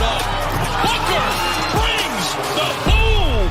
one. Booker brings the boom.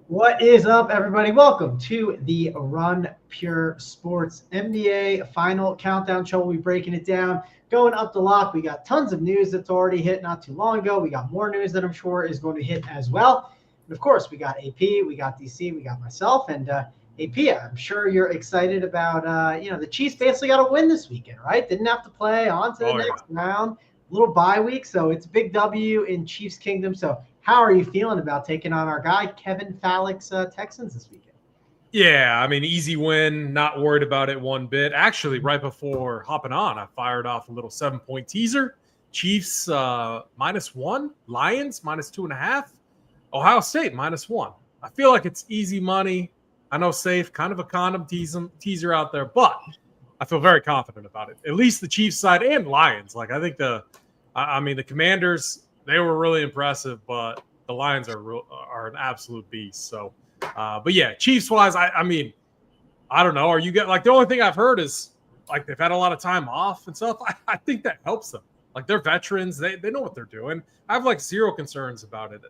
What is up, everybody? Welcome to the Run Pure Sports NBA Final Countdown Show. We'll be breaking it down, going up the lock. We got tons of news that's already hit not too long ago. We got more news that I'm sure is going to hit as well. And of course, we got AP, we got DC, we got myself, and AP. I'm sure you're excited about the Chiefs basically got a win this weekend, right? Didn't have to play on to the next round, little bye week, so it's a big W in Chiefs Kingdom. So how are you feeling about taking on our guy Kevin Fallick's Texans this weekend? Yeah, I mean, easy win, not worried about it one bit. Actually, right before hopping on, I fired off a little 7-point teaser. Chiefs -1, Lions -2.5, Ohio State -1. I feel like it's easy money. I know safe, kind of a condom teaser out there, but I feel very confident about it. At least the Chiefs side and Lions. Like, I think the Commanders, they were really impressive, but the Lions are an absolute beast. So, but yeah, Chiefs wise, I mean, I don't know. Are you like the only thing I've heard is like they've had a lot of time off and stuff. I think that helps them. Like they're veterans, they know what they're doing. I have like zero concerns about it.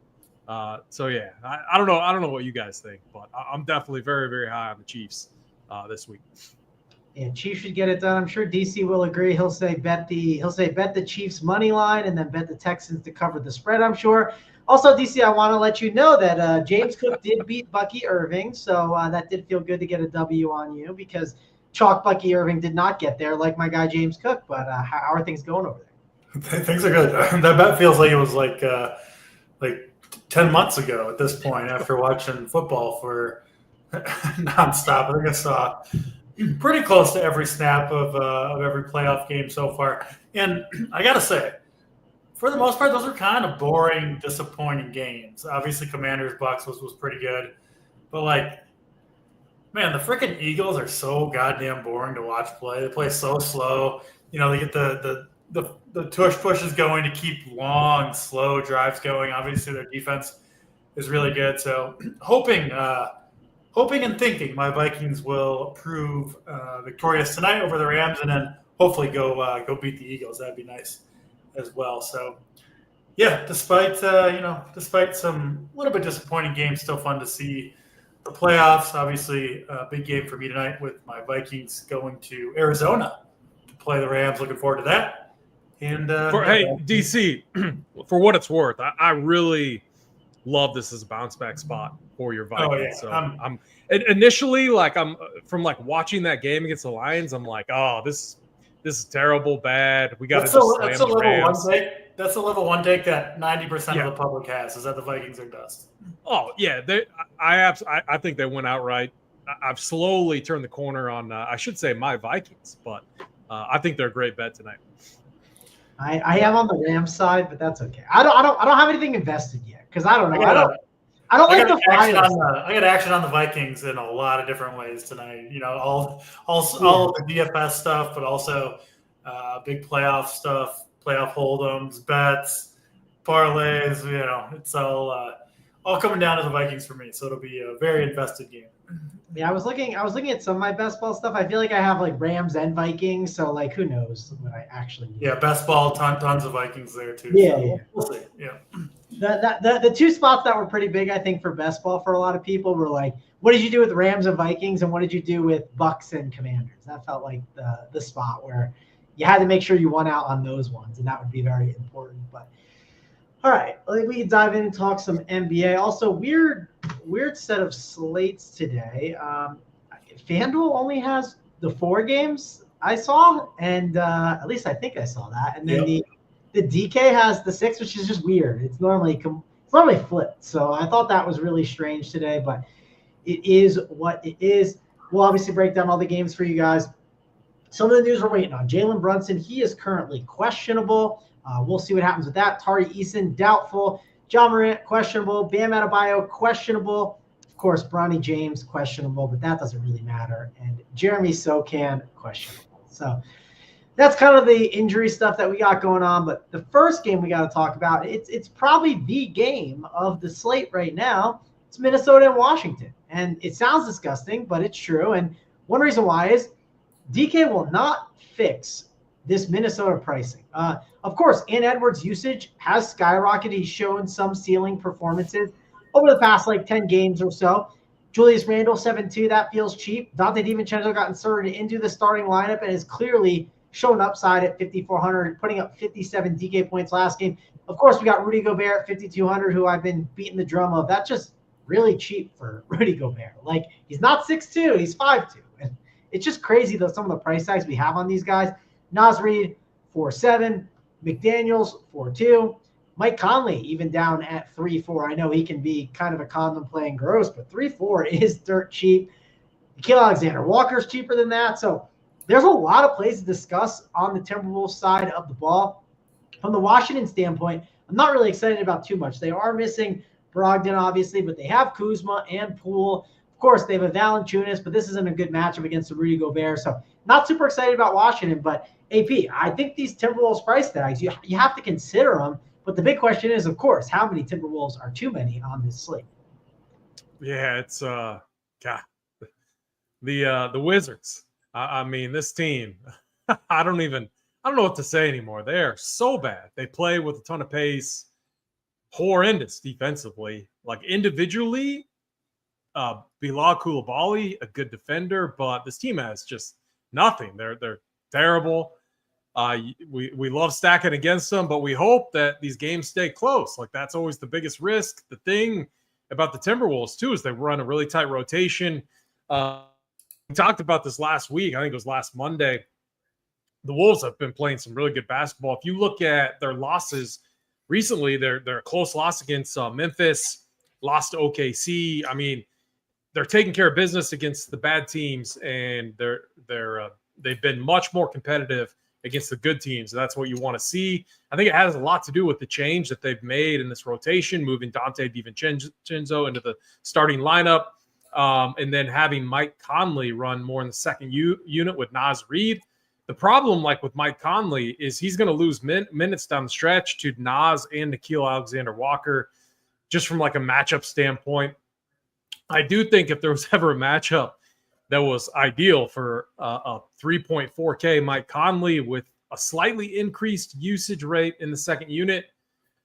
So yeah, I don't know. I don't know what you guys think, but I'm definitely very, very high on the Chiefs this week. Yeah, Chiefs should get it done. I'm sure DC will agree. He'll say bet the Chiefs money line and then bet the Texans to cover the spread, I'm sure. Also, DC, I want to let you know that James Cook did beat Bucky Irving, so that did feel good to get a W on you because Chalk Bucky Irving did not get there like my guy James Cook. But how are things going over there? Things are good. That bet feels like it was like 10 months ago at this point after watching football for nonstop. I think I saw pretty close to every snap of every playoff game so far. And I got to say, for the most part, those are kind of boring, disappointing games. Obviously, Commanders-Bucks was pretty good. But, like, man, the freaking Eagles are so goddamn boring to watch play. They play so slow. You know, they get the tush pushes going to keep long, slow drives going. Obviously, their defense is really good. So, hoping and thinking my Vikings will prove victorious tonight over the Rams, and then hopefully go beat the Eagles. That'd be nice as well. So, yeah, despite some little bit disappointing games, still fun to see the playoffs. Obviously, a big game for me tonight with my Vikings going to Arizona to play the Rams. Looking forward to that. And hey, DC, for what it's worth, I really love this as a bounce back spot for your Vikings. Oh, yeah. So I'm initially I'm from watching that game against the Lions. I'm like, oh, this is terrible, bad. We got to just slam the Rams. That's a level one take that 90% of the public has, is that the Vikings are dust. Oh yeah, I think they went outright. I've slowly turned the corner on I should say my Vikings, but I think they're a great bet tonight. I am on the Rams side, but that's okay. I don't have anything invested yet because I don't know. I got action on the Vikings in a lot of different ways tonight. You know, all of the DFS stuff, but also big playoff stuff, playoff hold'ems, bets, parlays. You know, it's all coming down to the Vikings for me. So it'll be a very invested game. Yeah, I was looking at some of my best ball stuff. I feel like I have Rams and Vikings, so who knows what I actually need. Yeah, best ball, tons of Vikings there too. Yeah, so yeah. We'll see. Yeah. The two spots that were pretty big, I think, for best ball for a lot of people were what did you do with Rams and Vikings, and what did you do with Bucks and Commanders? That felt like the spot where you had to make sure you won out on those ones, and that would be very important. But all right, we can dive in and talk some NBA. Also, weird set of slates today. FanDuel only has the 4 games I saw, and at least I think I saw that. And then the DK has the 6, which is just weird. It's normally flipped. So I thought that was really strange today, but it is what it is. We'll obviously break down all the games for you guys. Some of the news we're waiting on. Jalen Brunson, he is currently questionable. We'll see what happens with that. Tari Eason, doubtful. John Morant, questionable. Bam Adebayo, questionable. Of course, Bronny James, questionable, but that doesn't really matter. And Jeremy Socan, questionable. So that's kind of the injury stuff that we got going on. But the first game we got to talk about, it's probably the game of the slate right now. It's Minnesota and Washington. And it sounds disgusting, but it's true. And one reason why is DK will not fix this Minnesota pricing? Of course, Edwards' usage has skyrocketed. He's shown some ceiling performances over the past 10 games or so. Julius Randle, 7-2, that feels cheap. Dante DiVincenzo got inserted into the starting lineup and has clearly shown upside at 5,400, putting up 57 DK points last game. Of course, we got Rudy Gobert at 5,200, who I've been beating the drum of. That's just really cheap for Rudy Gobert. He's not 6'2", he's 5'2". And it's just crazy, though, some of the price tags we have on these guys. Naz Reid, 4.7. McDaniels, 4.2. Mike Conley, even down at 3.4. I know he can be kind of a condom playing gross, but 3.4 is dirt cheap. Nickeil Alexander-Walker's cheaper than that. So there's a lot of plays to discuss on the Timberwolves side of the ball. From the Washington standpoint, I'm not really excited about too much. They are missing Brogdon, obviously, but they have Kuzma and Poole. Of course, they have a Valanciunas, but this isn't a good matchup against the Rudy Gobert. So not super excited about Washington, but AP, I think these Timberwolves price tags, you have to consider them. But the big question is, of course, how many Timberwolves are too many on this slate? Yeah, it's God, the Wizards. I mean, this team. I don't know what to say anymore. They are so bad. They play with a ton of pace, horrendous defensively. Individually, Bilal Coulibaly, a good defender, but this team has just nothing. They're terrible. We love stacking against them, but we hope that these games stay close. That's always the biggest risk. The thing about the Timberwolves, too, is they run a really tight rotation. We talked about this last week. I think it was last Monday. The Wolves have been playing some really good basketball. If you look at their losses recently, they're a close loss against Memphis, lost to OKC. I mean, they're taking care of business against the bad teams, and they've been much more competitive against the good teams. That's what you want to see. I think it has a lot to do with the change that they've made in this rotation, moving Dante DiVincenzo into the starting lineup, and then having Mike Conley run more in the second unit with Naz Reid. The problem, with Mike Conley, is he's going to lose minutes down the stretch to Naz and Nickeil Alexander-Walker, just from a matchup standpoint. I do think if there was ever a matchup that was ideal for a 3.4K Mike Conley with a slightly increased usage rate in the second unit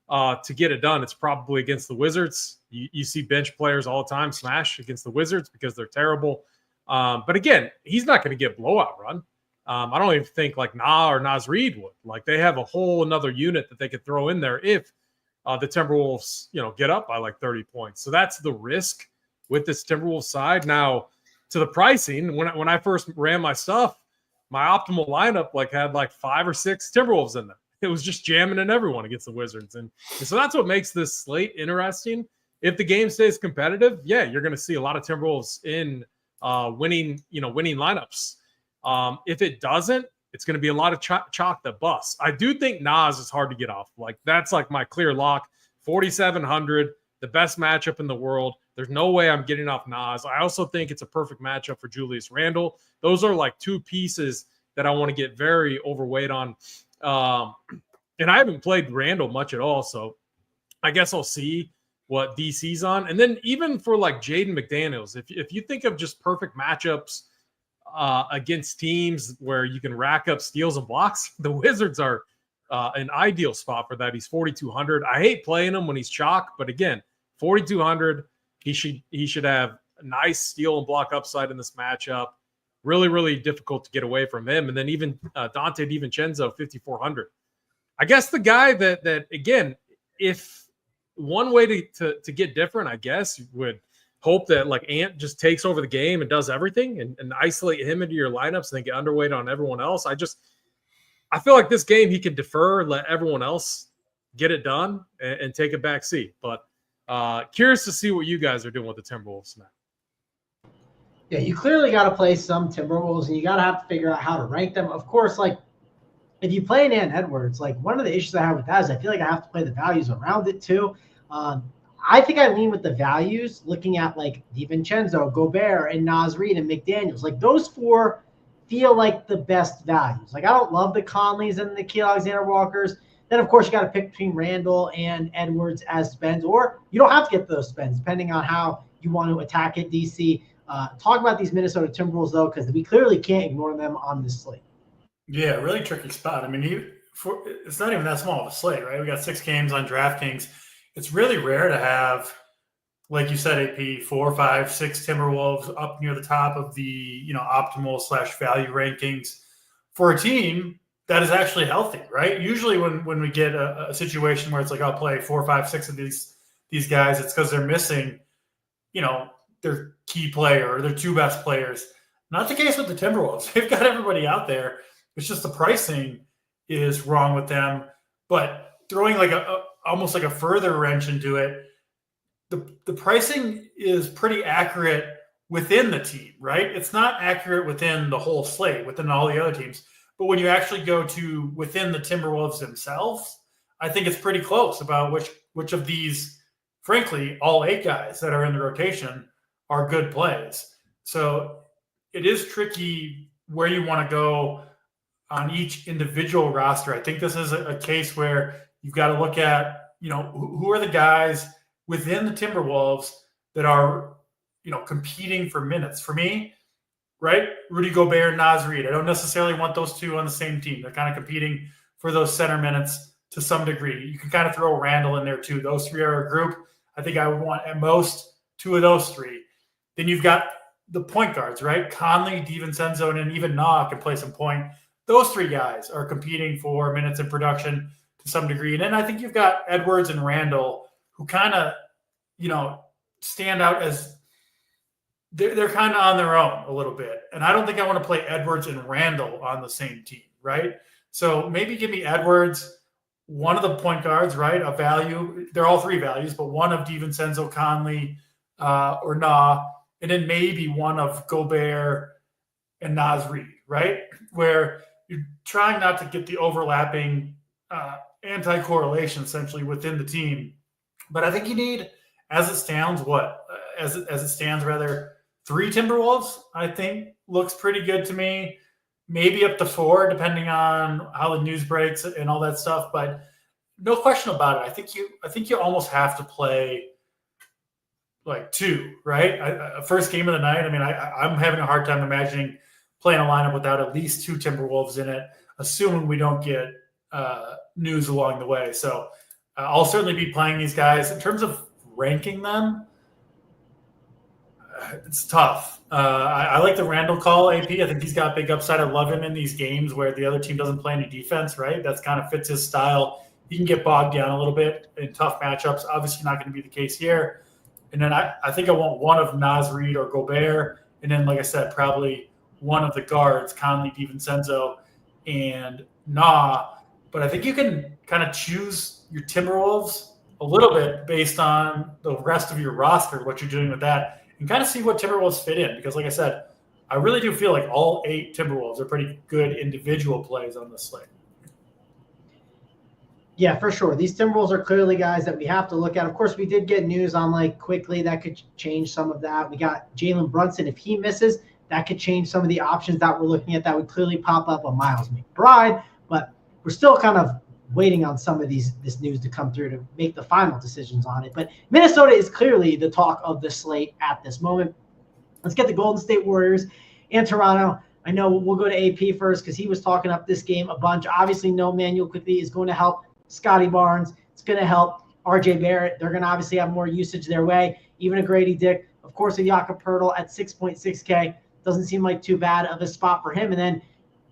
to get it done, it's probably against the Wizards. You see bench players all the time smash against the Wizards because they're terrible. But again, he's not going to get blowout run. I don't even think or Naz Reid would. They have a whole another unit that they could throw in there if the Timberwolves, get up by 30 points. So that's the risk with this Timberwolves side. Now, to the pricing, when I first ran my stuff, my optimal lineup had 5 or 6 Timberwolves in there. It was just jamming in everyone against the Wizards, and so that's what makes this slate interesting. If the game stays competitive, yeah, you're going to see a lot of Timberwolves in winning lineups. If it doesn't, it's going to be a lot of chalk that busts. I do think Naz is hard to get off. That's my clear lock. 4,700, the best matchup in the world. There's no way I'm getting off Naz. I also think it's a perfect matchup for Julius Randle. Those are two pieces that I want to get very overweight on. And I haven't played Randle much at all, so I guess I'll see what DC's on. And then even for Jaden McDaniels, if you think of just perfect matchups against teams where you can rack up steals and blocks, the Wizards are an ideal spot for that. He's 4,200. I hate playing him when he's chalk, but again, 4,200. He should have a nice steal and block upside in this matchup. Really, really difficult to get away from him. And then even Dante DiVincenzo, 5,400. I guess the guy that again, if one way to get different, I guess, would hope that Ant just takes over the game and does everything and isolate him into your lineups and then get underweight on everyone else. I feel like this game he can defer, let everyone else get it done and take a back seat. But curious to see what you guys are doing with the Timberwolves now. Yeah, you clearly got to play some Timberwolves, and you got to have to figure out how to rank them. Of course, if you play an Edwards, one of the issues I have with that is I feel like I have to play the values around it too. I think I lean with the values, looking at DiVincenzo, Gobert, and Naz Reid and McDaniels. Those 4 feel like the best values. I don't love the Conleys and the Nickeil Alexander-Walkers. Then, of course, you got to pick between Randle and Edwards as spends, or you don't have to get those spends, depending on how you want to attack it, DC. Talk about these Minnesota Timberwolves, though, because we clearly can't ignore them on this slate. Yeah, really tricky spot. I mean, it's not even that small of a slate, right? We got 6 games on DraftKings. It's really rare to have, like you said, AP 4, 5, 6 Timberwolves up near the top of the optimal / value rankings for a team that is actually healthy, right? Usually, when we get a situation where it's like I'll play 4, 5, 6 of these guys, it's because they're missing, their key player or their 2 best players. Not the case with the Timberwolves. They've got everybody out there. It's just the pricing is wrong with them. But throwing like almost like a further wrench into it, the pricing is pretty accurate within the team, right? It's not accurate within the whole slate, within all the other teams. But when you actually go to within the Timberwolves themselves, I think it's pretty close about which of these, frankly, all 8 guys that are in the rotation are good plays. So it is tricky where you want to go on each individual roster. I think this is a case where you've got to look at, who are the guys within the Timberwolves that are, competing for minutes. For me, right, Rudy Gobert and Naz Reid. I don't necessarily want those 2 on the same team. They're kind of competing for those center minutes to some degree. You can kind of throw Randall in there too. Those 3 are a group. I think I would want at most 2 of those 3. Then you've got the point guards, right? Conley, DiVincenzo, and even Na can play some point. Those 3 guys are competing for minutes in production to some degree. And then I think you've got Edwards and Randall who kind of, stand out as they're kind of on their own a little bit. And I don't think I want to play Edwards and Randall on the same team, right? So maybe give me Edwards, one of the point guards, right? A value. They're all 3 values, but one of DiVincenzo, Conley, or Na, and then maybe one of Gobert and Naz Reid, right? Where you're trying not to get the overlapping anti-correlation essentially within the team. But I think you need, as it stands, 3 Timberwolves, I think looks pretty good to me. Maybe up to 4, depending on how the news breaks and all that stuff. But no question about it. I think you almost have to play like 2, right? First game of the night. I mean, I'm having a hard time imagining playing a lineup without at least 2 Timberwolves in it, assuming we don't get news along the way. So I'll certainly be playing these guys. In terms of ranking them, it's tough. I like the Randall call, AP. I think he's got big upside. I love him in these games where the other team doesn't play any defense, right? That's kind of fits his style. He can get bogged down a little bit in tough matchups. Obviously not going to be the case here. And then I think I want one of Naz Reid or Gobert. And then, like I said, probably one of the guards, Conley, DiVincenzo, and Na. But I think you can kind of choose your Timberwolves a little bit based on the rest of your roster, what you're doing with that, and kind of see what Timberwolves fit in. Because like I said, I really do feel like all 8 Timberwolves are pretty good individual plays on this slate. Yeah, for sure. These Timberwolves are clearly guys that we have to look at. Of course, we did get news on like quickly that could change some of that. We got Jalen Brunson. If he misses, that could change some of the options that we're looking at. That would clearly pop up on Miles McBride, but we're still kind of waiting on some of this news to come through to make the final decisions on it. But Minnesota is clearly the talk of the slate at this moment. Let's get the Golden State Warriors and Toronto. I know we'll go to AP first because he was talking up this game a bunch. Obviously, no Manuel quickly is going to help Scotty Barnes. It's going to help RJ Barrett. They're going to obviously have more usage their way. Even a Grady Dick. Of course, a Jakob Poeltl at 6.6K. Doesn't seem like too bad of a spot for him. And then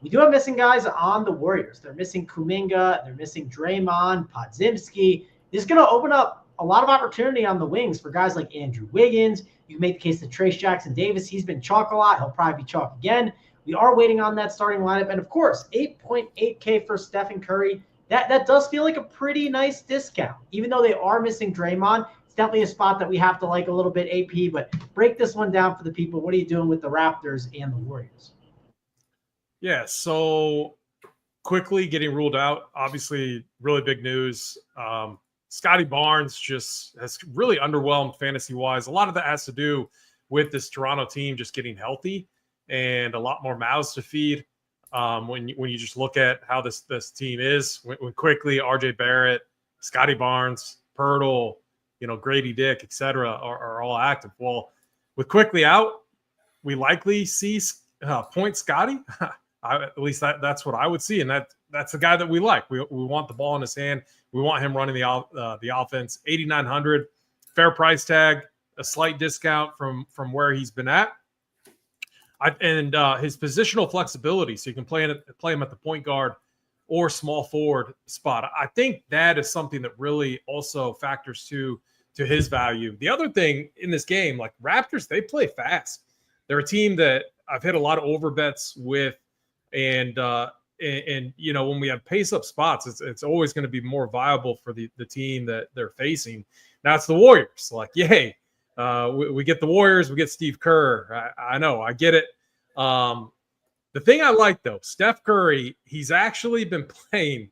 we do have missing guys on the Warriors. They're missing Kuminga. They're missing Draymond, Podziemski. This is going to open up a lot of opportunity on the wings for guys like Andrew Wiggins. You can make the case that Trace Jackson Davis, he's been chalk a lot. He'll probably be chalk again. We are waiting on that starting lineup. And, of course, 8.8K for Stephen Curry. That does feel like a pretty nice discount. Even though they are missing Draymond, it's definitely a spot that we have to like a little bit, AP. But break this one down for the people. What are you doing with the Raptors and the Warriors? Yeah, so quickly getting ruled out, obviously really big news. Scotty Barnes just has really underwhelmed fantasy-wise. A lot of that has to do with this Toronto team just getting healthy and a lot more mouths to feed. When you just look at how this team is, when quickly RJ Barrett, Scotty Barnes, Poeltl, Grady Dick, etc. are all active. Well, with quickly out, we likely see point Scotty. At least that's what I would see, and that's the guy that we like. We want the ball in his hand. We want him running the offense. 8,900, fair price tag, a slight discount from where he's been at. His positional flexibility, so you can play him at the point guard or small forward spot. I think that is something that really also factors to his value. The other thing in this game, like Raptors, they play fast. They're a team that I've hit a lot of over bets with, and you know, when we have pace up spots, it's always going to be more viable for the team that they're facing. Now it's the Warriors. Like, yay. We get the Warriors, we get Steve Kerr. I know, I get it. The thing I like, though, Steph Curry, he's actually been playing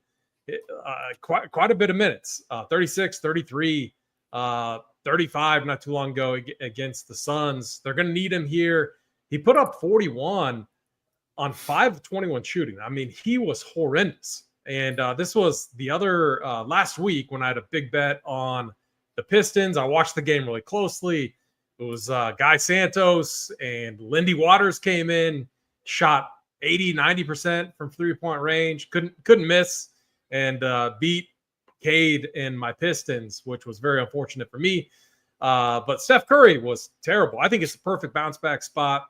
quite a bit of minutes, 36, 33, 35 not too long ago against the Suns. They're going to need him here. He put up 41 on 5 of 21 shooting. I mean, he was horrendous. And this was the other last week when I had a big bet on the Pistons. I watched the game really closely. It was Guy Santos and Lindy Waters came in, shot 80, 90% from 3-point range, couldn't miss, and beat Cade and my Pistons, which was very unfortunate for me. But Steph Curry was terrible. I think it's the perfect bounce back spot.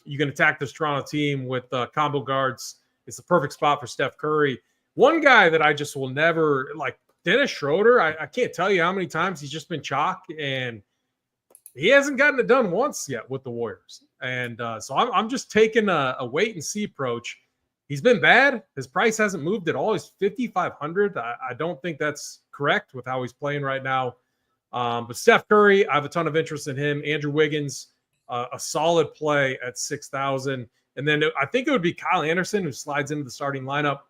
You can attack this Toronto team with combo guards. It's the perfect spot for Steph Curry. One guy that I just will never like, Dennis Schroeder. I can't tell you how many times he's just been chalk, and he hasn't gotten it done once yet with the Warriors. And so I'm just taking a wait and see approach. He's been bad. His price hasn't moved at all. He's 5,500. I don't think that's correct with how he's playing right now. But Steph Curry, I have a ton of interest in him. Andrew Wiggins, a solid play at 6,000. And then I think it would be Kyle Anderson who slides into the starting lineup.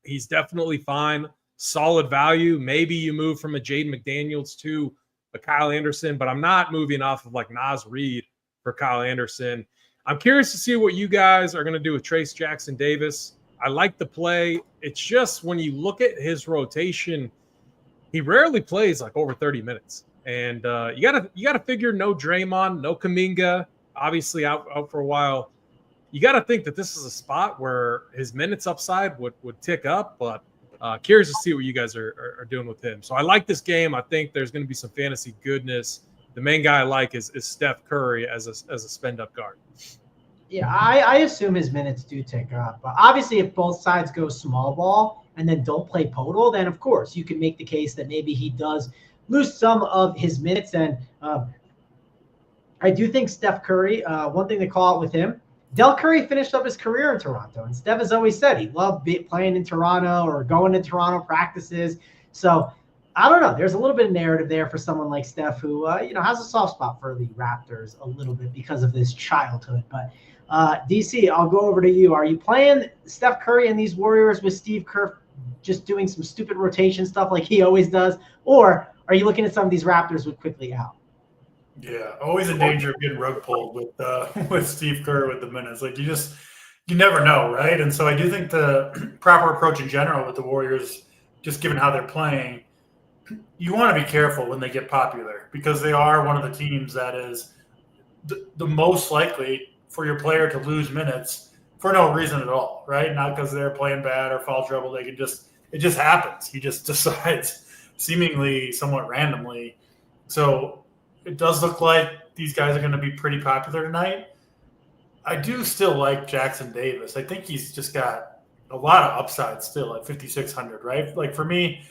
He's definitely fine. Solid value. Maybe you move from a Jaden McDaniels to a Kyle Anderson, but I'm not moving off of like Naz Reid for Kyle Anderson. I'm curious to see what you guys are going to do with Trace Jackson Davis. I like the play. It's just when you look at his rotation, he rarely plays like over 30 minutes. And you gotta figure no Draymond, no Kuminga, obviously out for a while. You got to think that this is a spot where his minutes upside would tick up, but curious to see what you guys are doing with him. So I like this game. I think there's going to be some fantasy goodness. The main guy I like is Steph Curry as a spend-up guard. Yeah, I assume his minutes do tick up. But obviously, if both sides go small ball and then don't play total, then, of course, you can make the case that maybe he does lose some of his minutes. And I do think Steph Curry, one thing to call out with him, Del Curry finished up his career in Toronto, and Steph has always said he loved playing in Toronto or going to Toronto practices. So I don't know. There's a little bit of narrative there for someone like Steph who, has a soft spot for the Raptors a little bit because of this childhood. But DC, I'll go over to you. Are you playing Steph Curry and these Warriors with Steve Kerr just doing some stupid rotation stuff like he always does, or are you looking at some of these Raptors with quickly out? Yeah, always in danger of getting rug pulled with Steve Kerr with the minutes. Like you never know, right? And so I do think the proper approach in general with the Warriors, just given how they're playing, you want to be careful when they get popular because they are one of the teams that is the most likely for your player to lose minutes for no reason at all, right? Not because they're playing bad or foul trouble. It just happens. He just decides seemingly somewhat randomly. So it does look like these guys are going to be pretty popular tonight. I do still like Jackson Davis. I think he's just got a lot of upside still at 5,600, right? Like for me,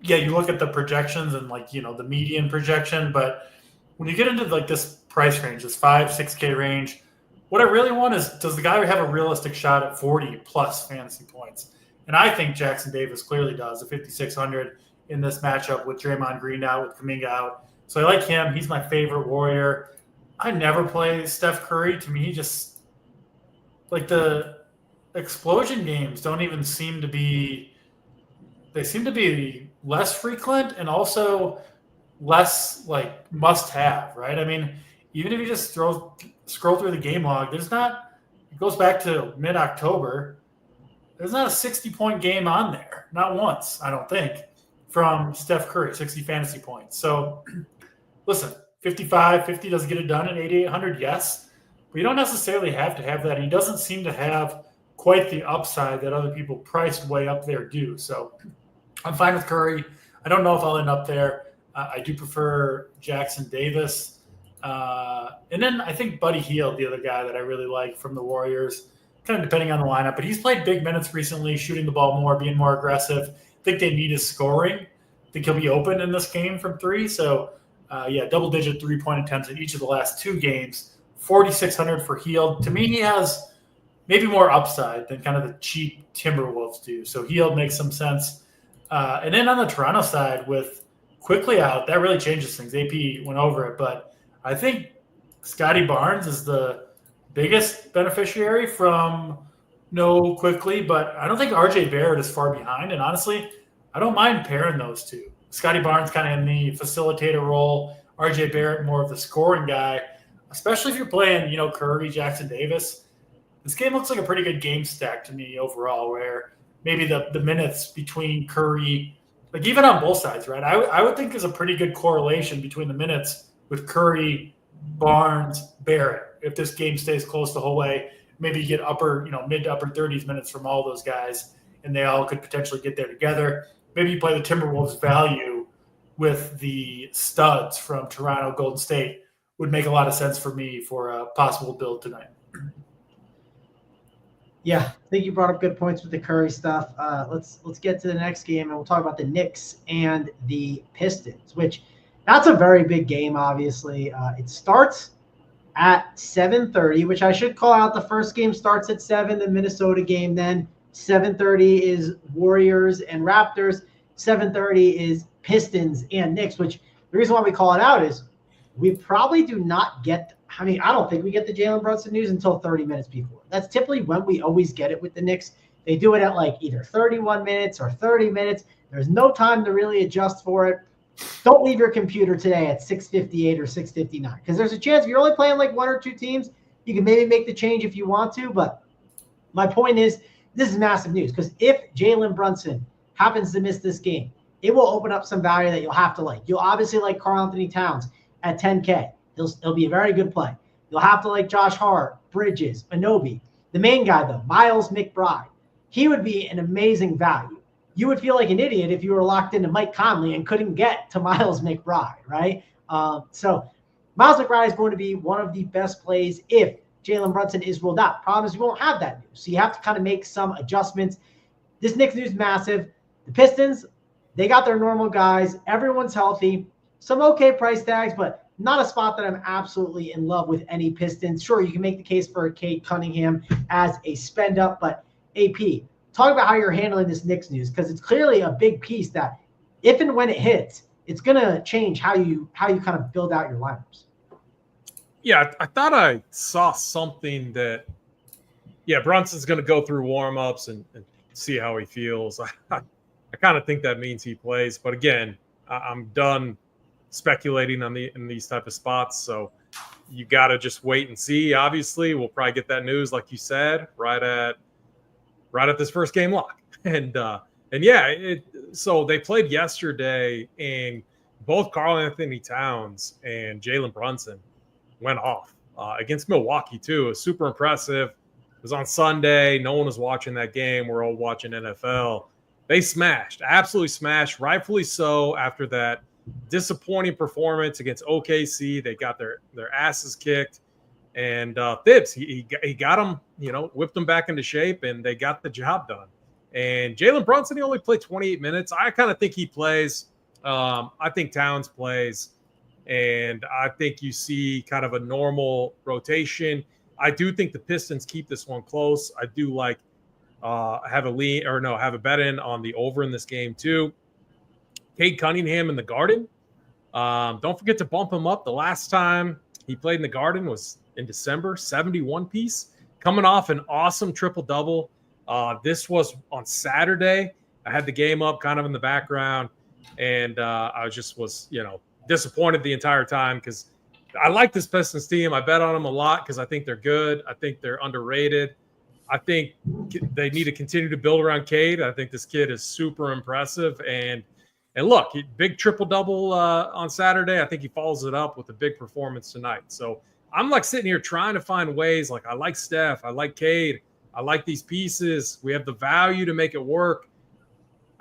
yeah, you look at the projections and the median projection, but when you get into like this price range, this 5-6K range, what I really want is, does the guy have a realistic shot at 40 plus fantasy points? And I think Jackson Davis clearly does at 5,600 in this matchup with Draymond Green out, with Kuminga out. So I like him. He's my favorite Warrior. I never play Steph Curry. To me, he just like the explosion games don't even seem to be. They seem to be less frequent and also less like must have, right? I mean, even if you just scroll through the game log, there's not. It goes back to mid-October. There's not a 60-point game on there, not once, I don't think, from Steph Curry, 60 fantasy points. So. Listen, 50 doesn't get it done at 8,800, yes. but you don't necessarily have to have that. He doesn't seem to have quite the upside that other people priced way up there do. So I'm fine with Curry. I don't know if I'll end up there. I do prefer Jackson Davis. And then I think Buddy Hield, the other guy that I really like from the Warriors, kind of depending on the lineup. But he's played big minutes recently, shooting the ball more, being more aggressive. I think they need his scoring. I think he'll be open in this game from three. So, double-digit three-point attempts in each of the last 2 games. 4,600 for Hield. To me, he has maybe more upside than kind of the cheap Timberwolves do. So Hield makes some sense. And then on the Toronto side with Quickly out, that really changes things. AP went over it, but I think Scotty Barnes is the biggest beneficiary from no Quickly, but I don't think RJ Barrett is far behind. And honestly, I don't mind pairing those two. Scotty Barnes kind of in the facilitator role, RJ Barrett more of the scoring guy, especially if you're playing, Curry, Jackson Davis. This game looks like a pretty good game stack to me overall, where maybe the minutes between Curry, like even on both sides, right? I would think there's a pretty good correlation between the minutes with Curry, Barnes, Barrett. If this game stays close the whole way, maybe you get mid to upper 30s minutes from all those guys, and they all could potentially get there together. Maybe you play the Timberwolves value with the studs from Toronto, Golden State. Would make a lot of sense for me for a possible build tonight. Yeah, I think you brought up good points with the Curry stuff. Let's get to the next game, and we'll talk about the Knicks and the Pistons, which that's a very big game, obviously. It starts at 7:30, which I should call out. The first game starts at 7, the Minnesota game. Then 7:30 is Warriors and Raptors. 7:30 is Pistons and Knicks, which the reason why we call it out is we probably do not get – I don't think we get the Jalen Brunson news until 30 minutes before. That's typically when we always get it with the Knicks. They do it at either 31 minutes or 30 minutes. There's no time to really adjust for it. Don't leave your computer today at 6:58 or 6:59 because there's a chance if you're only playing 1 or 2 teams, you can maybe make the change if you want to. But my point is this is massive news because if Jalen Brunson happens to miss this game, it will open up some value that you'll have to like. You'll obviously like Karl Anthony Towns at 10K. He'll be a very good play. You'll have to like Josh Hart, Bridges, Anunoby. The main guy, though, Miles McBride. He would be an amazing value. You would feel like an idiot if you were locked into Mike Conley and couldn't get to Miles McBride, right? So Miles McBride is going to be one of the best plays if Jalen Brunson is ruled out. Problem is you won't have that news. So you have to kind of make some adjustments. This Knicks news is massive. The Pistons, they got their normal guys. Everyone's healthy. Some okay price tags, but not a spot that I'm absolutely in love with any Pistons. Sure, you can make the case for Cade Cunningham as a spend up, but AP, talk about how you're handling this Knicks news because it's clearly a big piece that if and when it hits, it's going to change how you kind of build out your lineups. Yeah, I thought I saw something that, Brunson's going to go through warm-ups and see how he feels. I kind of think that means he plays. But again, I'm done speculating in these type of spots. So you got to just wait and see. Obviously, we'll probably get that news, like you said, right at this first game lock. So they played yesterday, and both Karl Anthony Towns and Jalen Brunson went off against Milwaukee too. It was super impressive. It was on Sunday. No one was watching that game. We're all watching NFL. They absolutely smashed, rightfully so, after that disappointing performance against OKC. They got their asses kicked. And Thibs, he got them, whipped them back into shape, and they got the job done. And Jalen Brunson, he only played 28 minutes. I kind of think he plays. I think Towns plays. And I think you see kind of a normal rotation. I do think the Pistons keep this one close. I do like have a bet in on the over in this game too. Cade Cunningham in the Garden. Don't forget to bump him up. The last time he played in the Garden was in December, 71 piece, coming off an awesome triple-double. This was on Saturday. I had the game up kind of in the background, and I was disappointed the entire time because I like this Pistons team. I bet on them a lot because I think they're good. I think they're underrated. I think they need to continue to build around Cade. I think this kid is super impressive. And look, big triple-double on Saturday. I think he follows it up with a big performance tonight. So I'm like sitting here trying to find ways. Like I like Steph, I like Cade, I like these pieces. We have the value to make it work.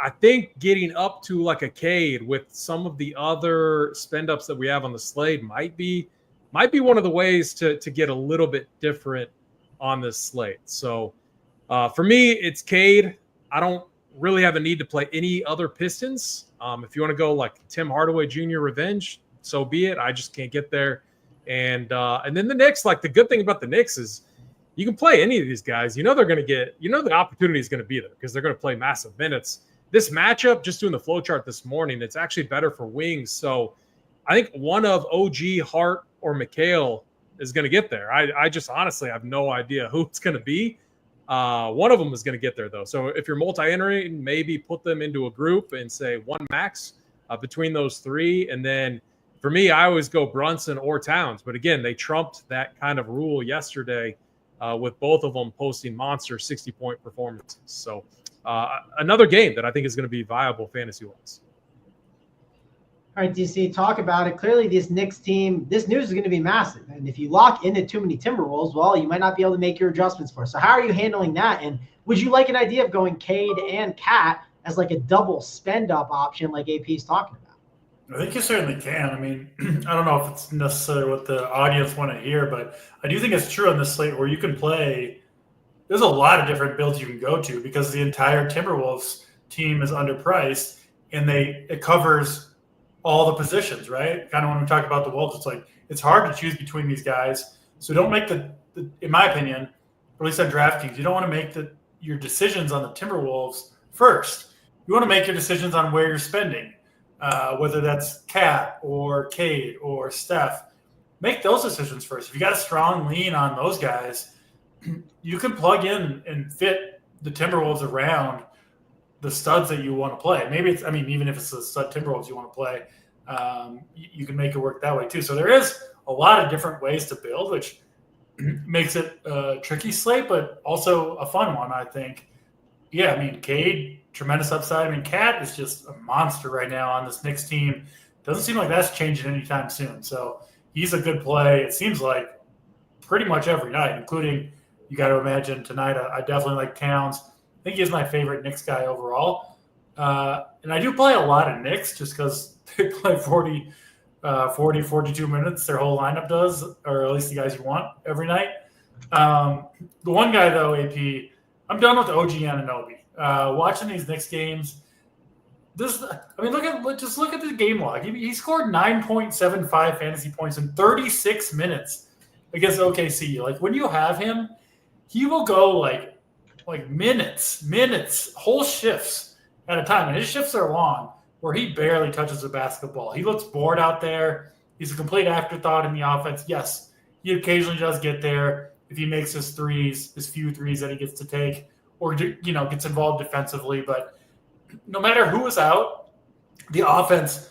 I think getting up to like a Cade with some of the other spend ups that we have on the slate might be one of the ways to get a little bit different on this slate. So for me, it's Cade. I don't really have a need to play any other Pistons. If you want to go like Tim Hardaway Jr. revenge, so be it. I just can't get there. And then the Knicks, like the good thing about the Knicks is you can play any of these guys. You know they're going to get, the opportunity is going to be there because they're going to play massive minutes. This matchup, just doing the flow chart this morning, it's actually better for wings. So I think one of OG, Hart, or Mikhail is going to get there. I just honestly have no idea who it's going to be. One of them is going to get there, though. So if you're multi-entering, maybe put them into a group and say one max between those three. And then for me, I always go Brunson or Towns. But again, they trumped that kind of rule yesterday with both of them posting monster 60-point performances. So another game that I think is going to be viable fantasy-wise. All right, DC, talk about it. Clearly, this Knicks team, this news is going to be massive. And if you lock into too many Timberwolves, well, you might not be able to make your adjustments for it. So how are you handling that? And would you like an idea of going Cade and Cat as like a double spend-up option like AP is talking about? I think you certainly can. I mean, I don't know if it's necessarily what the audience want to hear, but I do think it's true on this slate where you can play. There's a lot of different builds you can go to because the entire Timberwolves team is underpriced and it covers all the positions, right? Kind of when we talk about the Wolves, it's like it's hard to choose between these guys. So don't make the in my opinion, or at least on DraftKings, you don't want to make your decisions on the Timberwolves first. You want to make your decisions on where you're spending, whether that's Cat or Cade or Steph. Make those decisions first. If you got a strong lean on those guys, you can plug in and fit the Timberwolves around the studs that you want to play. Maybe it's, even if it's the stud Timberwolves you want to play, you can make it work that way too. So there is a lot of different ways to build, which makes it a tricky slate, but also a fun one, I think. Yeah, Cade, tremendous upside. Cat is just a monster right now on this Knicks team. Doesn't seem like that's changing anytime soon. So he's a good play. It seems like pretty much every night, including, you got to imagine tonight, I definitely like Towns. I think he's my favorite Knicks guy overall. And I do play a lot of Knicks just because they play 42 minutes. Their whole lineup does, or at least the guys you want every night. The one guy, though, AP, I'm done with OG Anunoby. Watching these Knicks games, look at the game log. He scored 9.75 fantasy points in 36 minutes against OKC. Like, when you have him, he will go like minutes, whole shifts at a time. And his shifts are long where he barely touches the basketball. He looks bored out there. He's a complete afterthought in the offense. Yes, he occasionally does get there if he makes his few threes that he gets to take, or, gets involved defensively. But no matter who is out, the offense,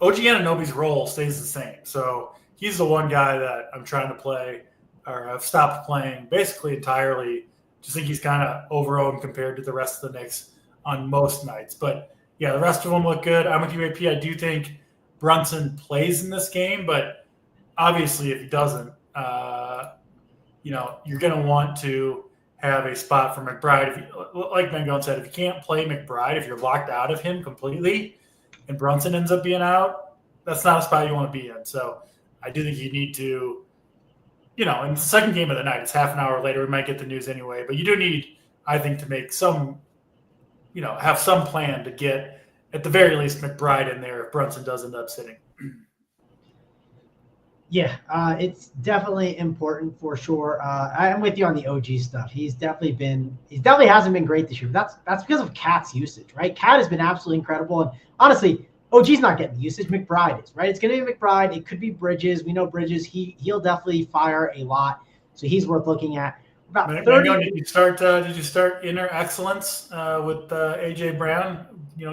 OG Anunoby's role stays the same. So he's the one guy that I'm trying to play, or I've stopped playing basically entirely. Just think he's kind of over-owned compared to the rest of the Knicks on most nights. But, yeah, the rest of them look good. I'm with you, AP. I do think Brunson plays in this game, but obviously if he doesn't, you're going to want to have a spot for McBride. Like Mangone said, if you can't play McBride, if you're locked out of him completely and Brunson ends up being out, that's not a spot you want to be in. So I do think you need to – in the second game of the night, it's half an hour later. We might get the news anyway. But you do need, I think, to make some, have some plan to get, at the very least, McBride in there if Brunson does end up sitting. Yeah, it's definitely important for sure. I'm with you on the OG stuff. He definitely hasn't been great this year. That's because of Cat's usage, right? Cat has been absolutely incredible. And honestly, OG's not getting the usage. McBride is, right? It's going to be McBride. It could be Bridges. We know Bridges. He'll definitely fire a lot. So he's worth looking at. About 30. Did you start inner excellence with AJ Brown?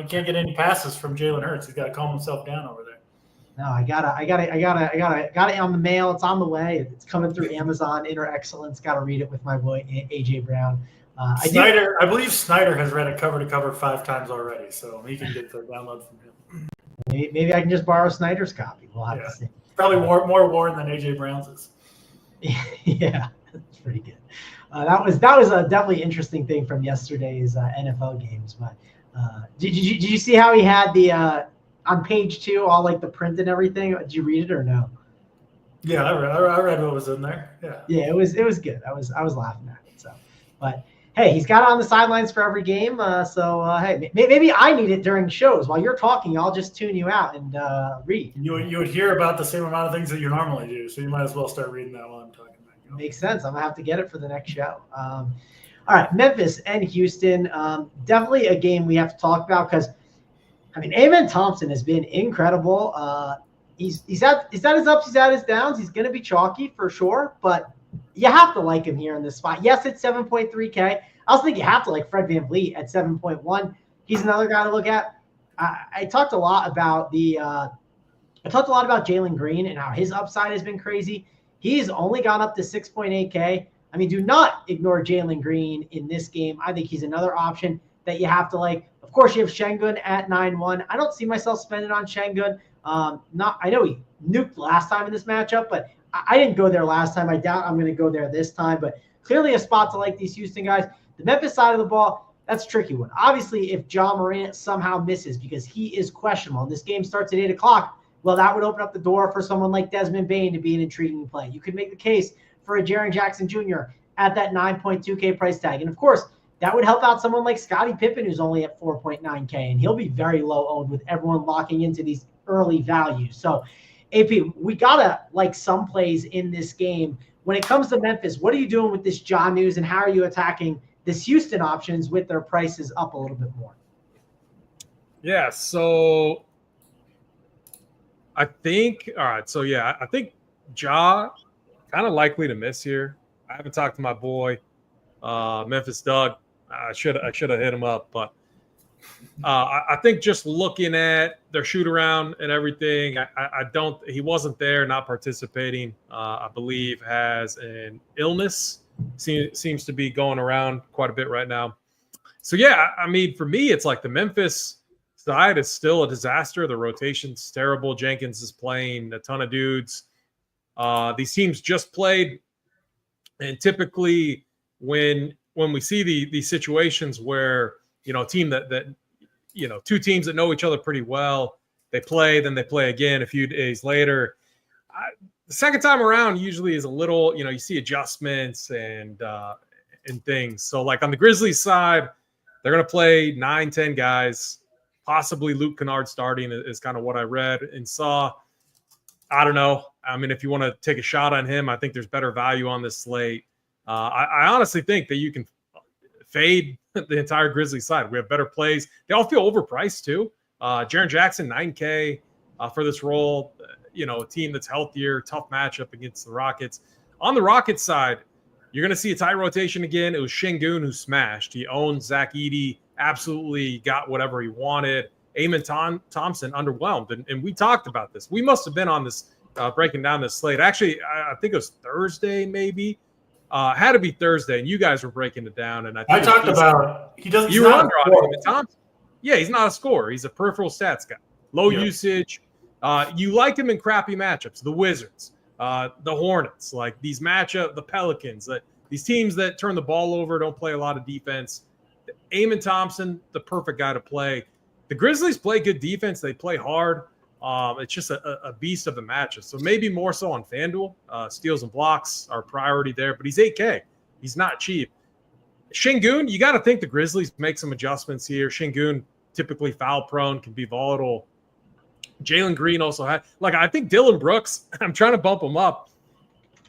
Can't get any passes from Jalen Hurts. He's got to calm himself down over there. No, I got it on the mail. It's on the way. It's coming through Amazon. Inner excellence. Got to read it with my boy AJ Brown. I believe Snyder has read it cover to cover 5 times already, so he can get the download from him. Maybe I can just borrow Snyder's copy. We'll have to see. Probably more Warren than AJ Brown's is. Yeah, that's pretty good. That was a definitely interesting thing from yesterday's NFL games. But did you see how he had the on page 2 all like the print and everything? Did you read it or no? Yeah, I read what was in there. Yeah. Yeah, it was good. I was laughing at it. So, but hey, he's got it on the sidelines for every game. Hey, maybe I need it during shows. While you're talking, I'll just tune you out and read. You would hear about the same amount of things that you normally do, so you might as well start reading that while I'm talking about it. Makes sense. I'm gonna have to get it for the next show. All right, Memphis and Houston. Definitely a game we have to talk about because, I mean, Amen Thompson has been incredible. He's had his ups, he's had his downs. He's going to be chalky for sure, but you have to like him here in this spot. Yes, it's 7.3K. I also think you have to like Fred VanVleet at 7.1. He's another guy to look at. I talked a lot about Jalen Green and how his upside has been crazy. He's only gone up to 6.8K. I mean, do not ignore Jalen Green in this game. I think he's another option that you have to like. Of course, you have Şengün at 9.1. I don't see myself spending on Şengün. I know he nuked last time in this matchup, but I didn't go there last time. I doubt I'm going to go there this time, but clearly a spot to like these Houston guys. The Memphis side of the ball, that's a tricky one. Obviously, if John Morant somehow misses because he is questionable and this game starts at 8 o'clock, well, that would open up the door for someone like Desmond Bane to be an intriguing play. You could make the case for a Jaren Jackson Jr. at that 9.2K price tag. And of course, that would help out someone like Scottie Pippen, who's only at 4.9K, and he'll be very low owned with everyone locking into these early values. So, AP, we gotta like some plays in this game. When it comes to Memphis, what are you doing with this Ja news, and how are you attacking this Houston options with their prices up a little bit more? Yeah, so I think I think Ja kind of likely to miss here. I haven't talked to my boy Memphis Doug. I should have hit him up, but I think just looking at their shoot around and everything, he wasn't there, not participating. I believe has an illness, seems to be going around quite a bit right now. So yeah, I mean, for me, it's like the Memphis side is still a disaster. The rotation's terrible. Jenkins is playing a ton of dudes. These teams just played, and typically when we see these situations where, you know, a team that you know, two teams that know each other pretty well, they play, then they play again a few days later. The second time around usually is a little, you know, you see adjustments and things. So like on the Grizzlies side, they're going to play 9-10 guys, possibly Luke Kennard starting is kind of what I read and saw. I don't know. I mean, if you want to take a shot on him, I think there's better value on this slate. I honestly think that you can fade the entire Grizzlies side. We have better plays. They all feel overpriced too. Jaren Jackson, 9K for this role. You know, a team that's healthier, tough matchup against the Rockets. On the Rockets side, you're going to see a tight rotation again. It was Şengün who smashed. He owned Zach Edey, absolutely got whatever he wanted. Amen Thompson underwhelmed. And we talked about this. We must have been on this, breaking down this slate. Actually, I think it was Thursday maybe. Had to be Thursday, and you guys were breaking it down. And I talked about he doesn't. You were under on Amen Thompson. Yeah, he's not a scorer. He's a peripheral stats guy. Low usage. You like him in crappy matchups. The Wizards, the Hornets, like these the Pelicans, these teams that turn the ball over, don't play a lot of defense. Amen Thompson, the perfect guy to play. The Grizzlies play good defense. They play hard. It's just a beast of the matches. So maybe more so on FanDuel. Steals and blocks are priority there, but he's 8K. He's not cheap. Şengün, you got to think the Grizzlies make some adjustments here. Şengün, typically foul prone, can be volatile. Jalen Green also had, like, I think Dylan Brooks, I'm trying to bump him up.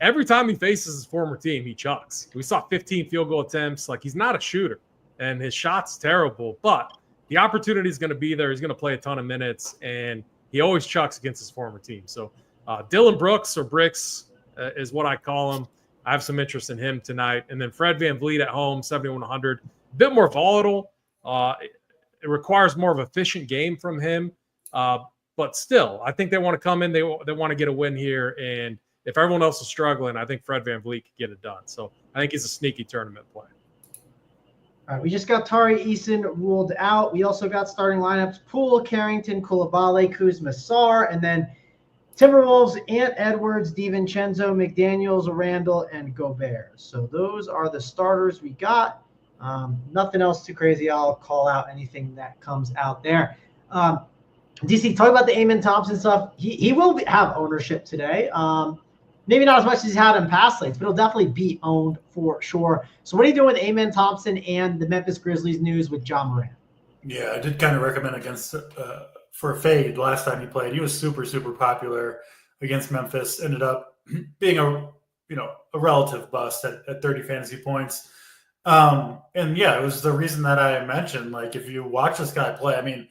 Every time he faces his former team, he chucks. We saw 15 field goal attempts. Like, he's not a shooter, and his shot's terrible, but the opportunity is going to be there. He's going to play a ton of minutes, and he always chucks against his former team. So Dylan Brooks, or Bricks, is what I call him. I have some interest in him tonight. And then Fred VanVleet at home, 7,100. A bit more volatile. It requires more of an efficient game from him. But still, I think they want to come in. They want to get a win here. And if everyone else is struggling, I think Fred VanVleet could get it done. So I think he's a sneaky tournament play. All right, we just got Tari Eason ruled out. We also got starting lineups: Poole, Carrington, Coulibaly, Kuzma, Sarr, and then Timberwolves, Ant Edwards, DiVincenzo, McDaniels, Randall, and Gobert. So those are the starters we got. Nothing else too crazy. I'll call out anything that comes out there. DC, talk about the Amen Thompson stuff. He will have ownership today. Maybe not as much as he's had in past slates, but he'll definitely be owned for sure. So what are you doing with Amen Thompson and the Memphis Grizzlies news with John Moran? Yeah, I did kind of recommend against for a fade last time he played. He was super, super popular against Memphis. Ended up being a relative bust at 30 fantasy points. And yeah, it was the reason that I mentioned, like, if you watch this guy play, I mean,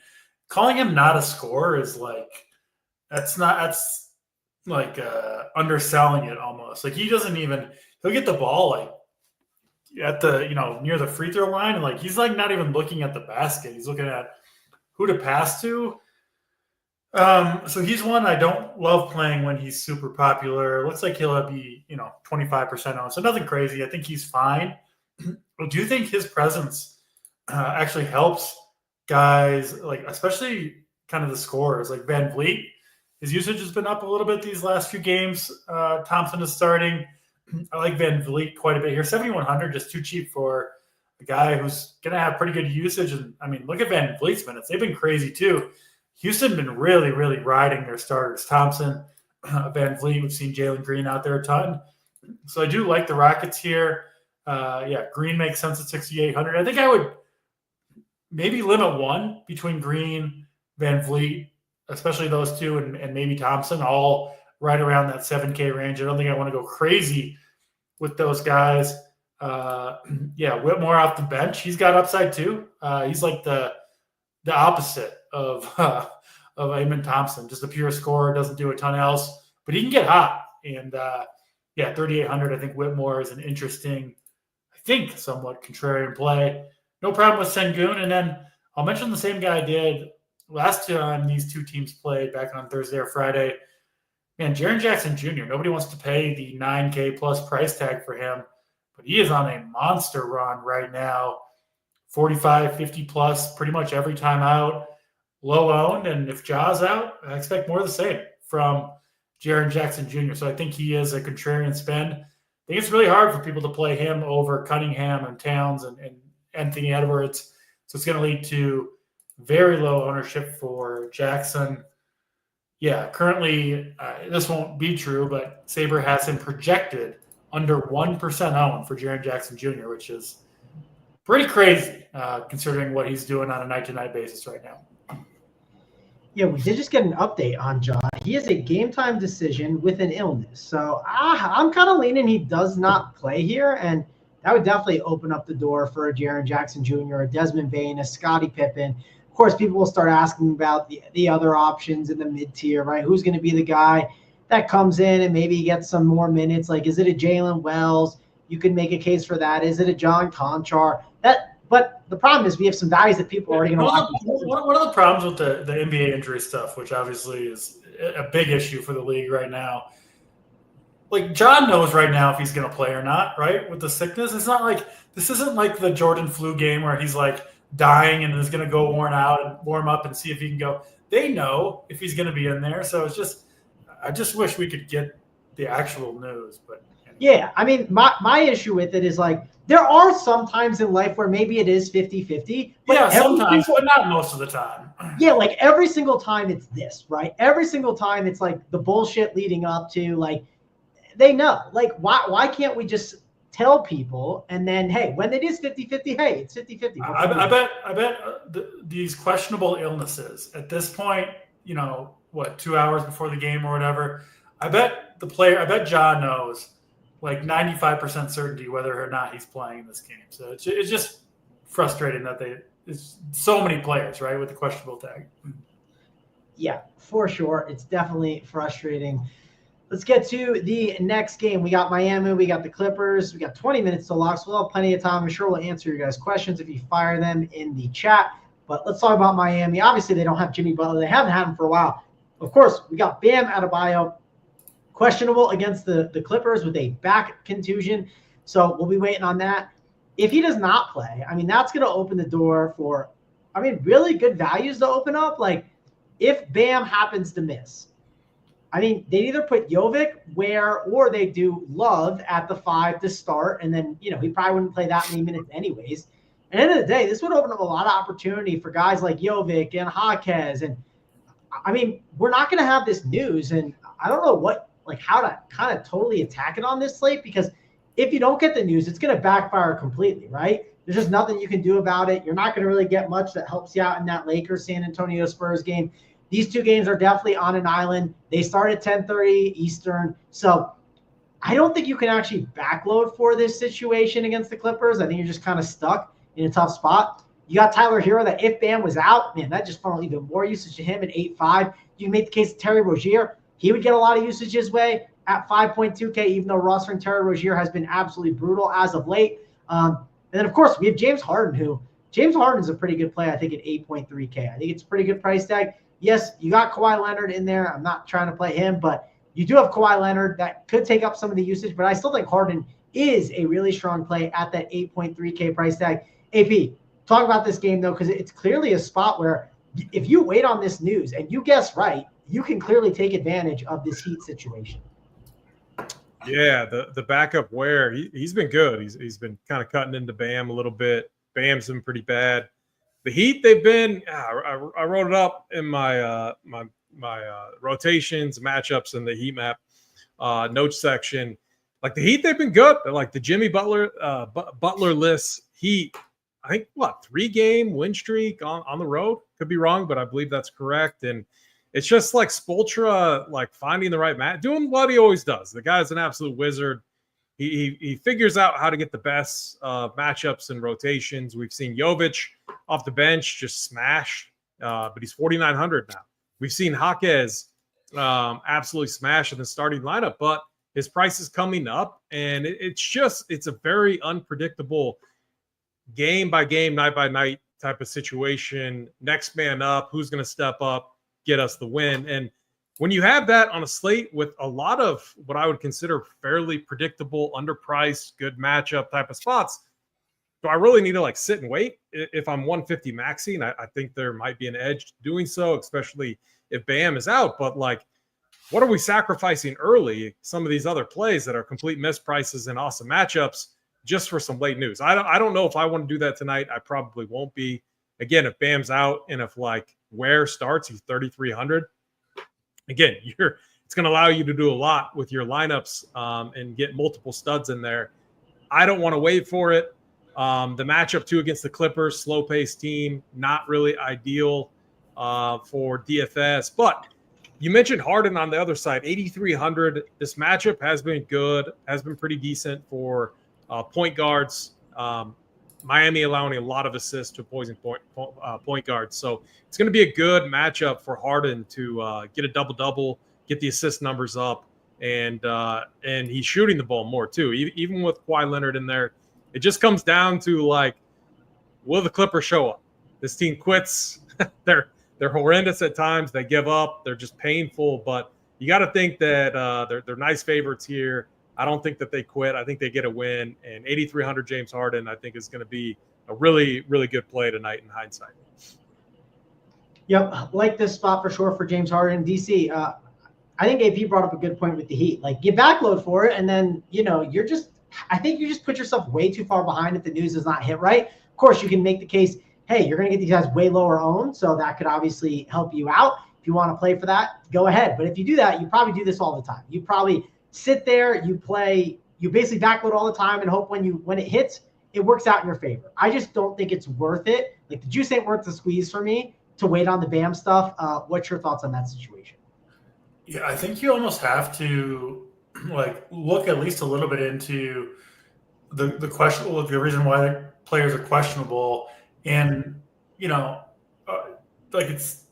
calling him not a scorer is that's underselling it almost. Like, he'll get the ball like at the, near the free throw line. And like, he's like not even looking at the basket. He's looking at who to pass to. So he's one I don't love playing when he's super popular. Looks like he'll be, 25% on. So nothing crazy. I think he's fine. I do think his presence actually helps guys, like, especially kind of the scorers, like Van Vliet. His usage has been up a little bit these last few games. Thompson is starting. I like Van Vliet quite a bit here. 7,100, just too cheap for a guy who's going to have pretty good usage. And I mean, look at Van Vliet's minutes. They've been crazy too. Houston been really, really riding their starters. Thompson, Van Vliet, we've seen Jalen Green out there a ton. So I do like the Rockets here. Green makes sense at 6,800. I think I would maybe limit one between Green, Van Vliet, especially those two, and maybe Thompson, all right around that 7K range. I don't think I want to go crazy with those guys. Whitmore off the bench. He's got upside too. He's like the opposite of Amen Thompson, just a pure scorer, doesn't do a ton else, but he can get hot. And 3,800, I think Whitmore is an interesting, I think, somewhat contrarian play. No problem with Sengun. And then I'll mention the same guy I did last time these two teams played back on Thursday or Friday. Man, Jaren Jackson Jr., nobody wants to pay the 9K plus price tag for him, but he is on a monster run right now. 45, 50 plus pretty much every time out, low owned. And if Ja's out, I expect more of the same from Jaren Jackson Jr. So I think he is a contrarian spend. I think it's really hard for people to play him over Cunningham and Towns and Anthony Edwards. So it's going to lead to very low ownership for Jackson. Yeah, currently this won't be true, but Sabre has him projected under 1% owned for Jaren Jackson Jr., which is pretty crazy considering what he's doing on a night-to-night basis right now. Yeah, we did just get an update on Ja. He has a game-time decision with an illness. So I'm kind of leaning he does not play here, and that would definitely open up the door for a Jaren Jackson Jr., a Desmond Bane, a Scottie Pippen. Of course, people will start asking about the other options in the mid-tier, right? Who's going to be the guy that comes in and maybe gets some more minutes? Like, is it a Jalen Wells? You could make a case for that. Is it a John Conchar? But the problem is we have some guys that people are already going to watch. One of the problems with the NBA injury stuff, which obviously is a big issue for the league right now, like, John knows right now if he's going to play or not, right? With the sickness, it's not like this isn't like the Jordan flu game where he's like dying and is going to go warm up and see if he can go. They know if he's going to be in there. So it's just, I just wish we could get the actual news. But anyway. Yeah, I mean, my issue with it is, like, there are some times in life where maybe it is 50-50. Yeah, sometimes, but not most of the time. Yeah, like every single time it's this, right? Every single time it's like the bullshit leading up to, like, they know. Like, why can't we just tell people and then, hey, when it is 50-50, hey, it's 50-50. I bet these questionable illnesses at this point, 2 hours before the game or whatever, I bet John knows like 95% certainty whether or not he's playing in this game. So it's just frustrating that it's so many players, right, with the questionable tag. Yeah, for sure. It's definitely frustrating. Let's get to the next game. We got Miami. We got the Clippers. We got 20 minutes to lock, so we'll have plenty of time. I'm sure we'll answer your guys' questions if you fire them in the chat. But let's talk about Miami. Obviously, they don't have Jimmy Butler. They haven't had him for a while. Of course, we got Bam Adebayo, questionable against the Clippers with a back contusion. So we'll be waiting on that. If he does not play, I mean, that's going to open the door for, really good values to open up. Like, if Bam happens to miss, I mean, they either put Jovic or they do Love at the 5 to start, and then, he probably wouldn't play that many minutes anyways. At the end of the day, this would open up a lot of opportunity for guys like Jovic and Jaquez. And I mean, we're not going to have this news, and I don't know how to kind of totally attack it on this slate, because if you don't get the news, it's going to backfire completely, right? There's just nothing you can do about it. You're not going to really get much that helps you out in that Lakers San Antonio Spurs game. These two games are definitely on an island. They start at 10:30 Eastern. So I don't think you can actually backload for this situation against the Clippers. I think you're just kind of stuck in a tough spot. You got Tyler Hero that if Bam was out, man, that just funneled even more usage to him at 8.5. You can make the case of Terry Rozier. He would get a lot of usage his way at 5.2K, even though rostering Terry Rozier has been absolutely brutal as of late. And then, of course, we have James Harden, James Harden is a pretty good play, I think, at 8.3K. I think it's a pretty good price tag. Yes, you got Kawhi Leonard in there. I'm not trying to play him, but you do have Kawhi Leonard that could take up some of the usage. But I still think Harden is a really strong play at that 8.3K price tag. AP, talk about this game, though, because it's clearly a spot where if you wait on this news and you guess right, you can clearly take advantage of this Heat situation. Yeah, the backup Ware, he's been good. He's been kind of cutting into Bam a little bit. Bam's been pretty bad. The Heat, they've been. I wrote it up in my my rotations, matchups, in the Heat map notes section. Like the Heat, they've been good. They're like the Jimmy Butler-less Heat. I think 3-game win streak on the road. Could be wrong, but I believe that's correct. And it's just like Spoelstra, like finding the right match, doing what he always does. The guy's an absolute wizard. He figures out how to get the best matchups and rotations. We've seen Jovic off the bench just smash, but he's 4,900 now. We've seen Jaquez absolutely smash in the starting lineup, but his price is coming up, and it's a very unpredictable game by game, night by night type of situation. Next man up, who's going to step up, get us the win. And when you have that on a slate with a lot of what I would consider fairly predictable, underpriced, good matchup type of spots, do I really need to sit and wait? If I'm 150 maxing, I think there might be an edge doing so, especially if Bam is out. But what are we sacrificing early? Some of these other plays that are complete misprices and awesome matchups just for some late news. I don't know if I want to do that tonight. I probably won't be. Again, if Bam's out and if Ware starts, he's 3,300. Again, it's going to allow you to do a lot with your lineups and get multiple studs in there. I don't want to wait for it. The matchup too against the Clippers, slow-paced team, not really ideal for DFS. But you mentioned Harden on the other side, 8,300. This matchup has been good, has been pretty decent for point guards. Miami allowing a lot of assists to opposing point guards. So it's going to be a good matchup for Harden to get a double-double, get the assist numbers up, and he's shooting the ball more too. Even with Kawhi Leonard in there, it just comes down to will the Clippers show up? This team quits. They're horrendous at times. They give up. They're just painful. But you got to think that they're nice favorites here. I don't think that they quit. I think they get a win. And 8,300 James Harden, I think, is going to be a really, really good play tonight in hindsight. Yep, like this spot for sure for James Harden. DC, I think AP brought up a good point with the Heat. You backload for it, and then, I think you just put yourself way too far behind if the news does not hit right. Of course, you can make the case, hey, you're going to get these guys way lower owned, so that could obviously help you out. If you want to play for that, go ahead. But if you do that, you probably do this all the time. You probably sit there, you basically backload all the time and hope when it hits, it works out in your favor. I just don't think it's worth it. The juice ain't worth the squeeze for me to wait on the Bam stuff. What's your thoughts on that situation? Yeah, I think you almost have to look at least a little bit into the question, the reason why players are questionable, and it's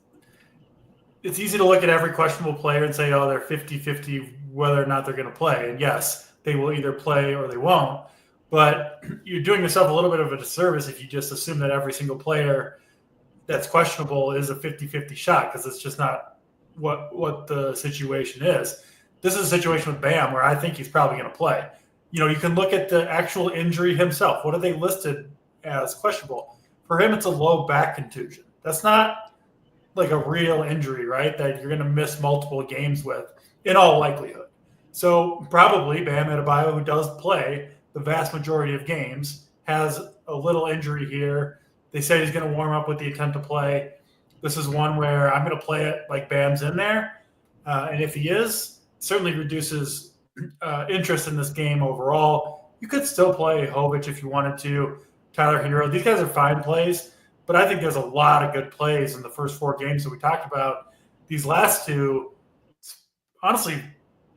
easy to look at every questionable player and say, oh, they're 50-50 whether or not they're going to play. And yes, they will either play or they won't. But you're doing yourself a little bit of a disservice if you just assume that every single player that's questionable is a 50-50 shot, because it's just not what the situation is. This is a situation with Bam where I think he's probably going to play. You can look at the actual injury himself. What are they listed as questionable? For him, it's a low back contusion. That's not like a real injury, right, that you're going to miss multiple games with in all likelihood. So probably Bam Adebayo, who does play the vast majority of games, has a little injury here. They said he's going to warm up with the intent to play. This is one where I'm going to play it like Bam's in there. And if he is, certainly reduces interest in this game overall. You could still play Jovic if you wanted to, Tyler Hero. These guys are fine plays, but I think there's a lot of good plays in the first 4 games that we talked about. These last 2, honestly,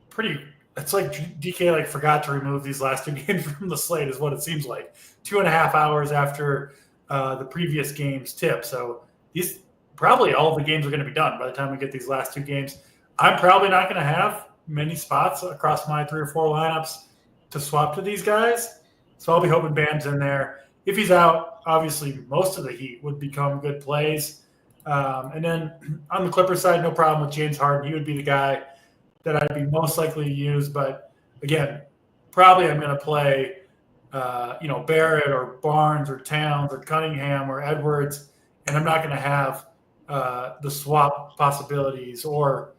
pretty – it's like DK like forgot to remove these last 2 games from the slate is what it seems like. 2.5 hours after the previous game's tip. So these probably all of the games are going to be done by the time we get these last 2 games. I'm probably not going to have many spots across my 3 or 4 lineups to swap to these guys. So I'll be hoping Bam's in there. If he's out, obviously most of the Heat would become good plays. And then on the Clippers side, no problem with James Harden. He would be the guy that I'd be most likely to use. But again, probably I'm going to play, Barrett or Barnes or Towns or Cunningham or Edwards, and I'm not going to have the swap possibilities or,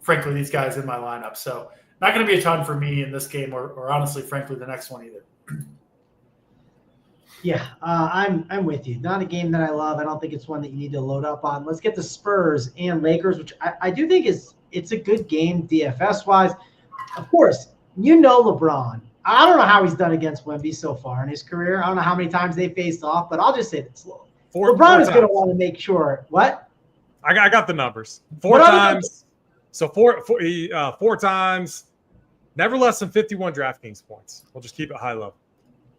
frankly, these guys in my lineup. So not going to be a ton for me in this game or honestly, frankly, the next one either. Yeah, I'm with you. Not a game that I love. I don't think it's one that you need to load up on. Let's get the Spurs and Lakers, which I do think it's a good game DFS-wise. Of course, LeBron. I don't know how he's done against Wemby so far in his career. I don't know how many times they faced off, but I'll just say this. LeBron is going to want to make sure. What? I got the numbers. 4 times. So four times, never less than 51 DraftKings points. We'll just keep it high level.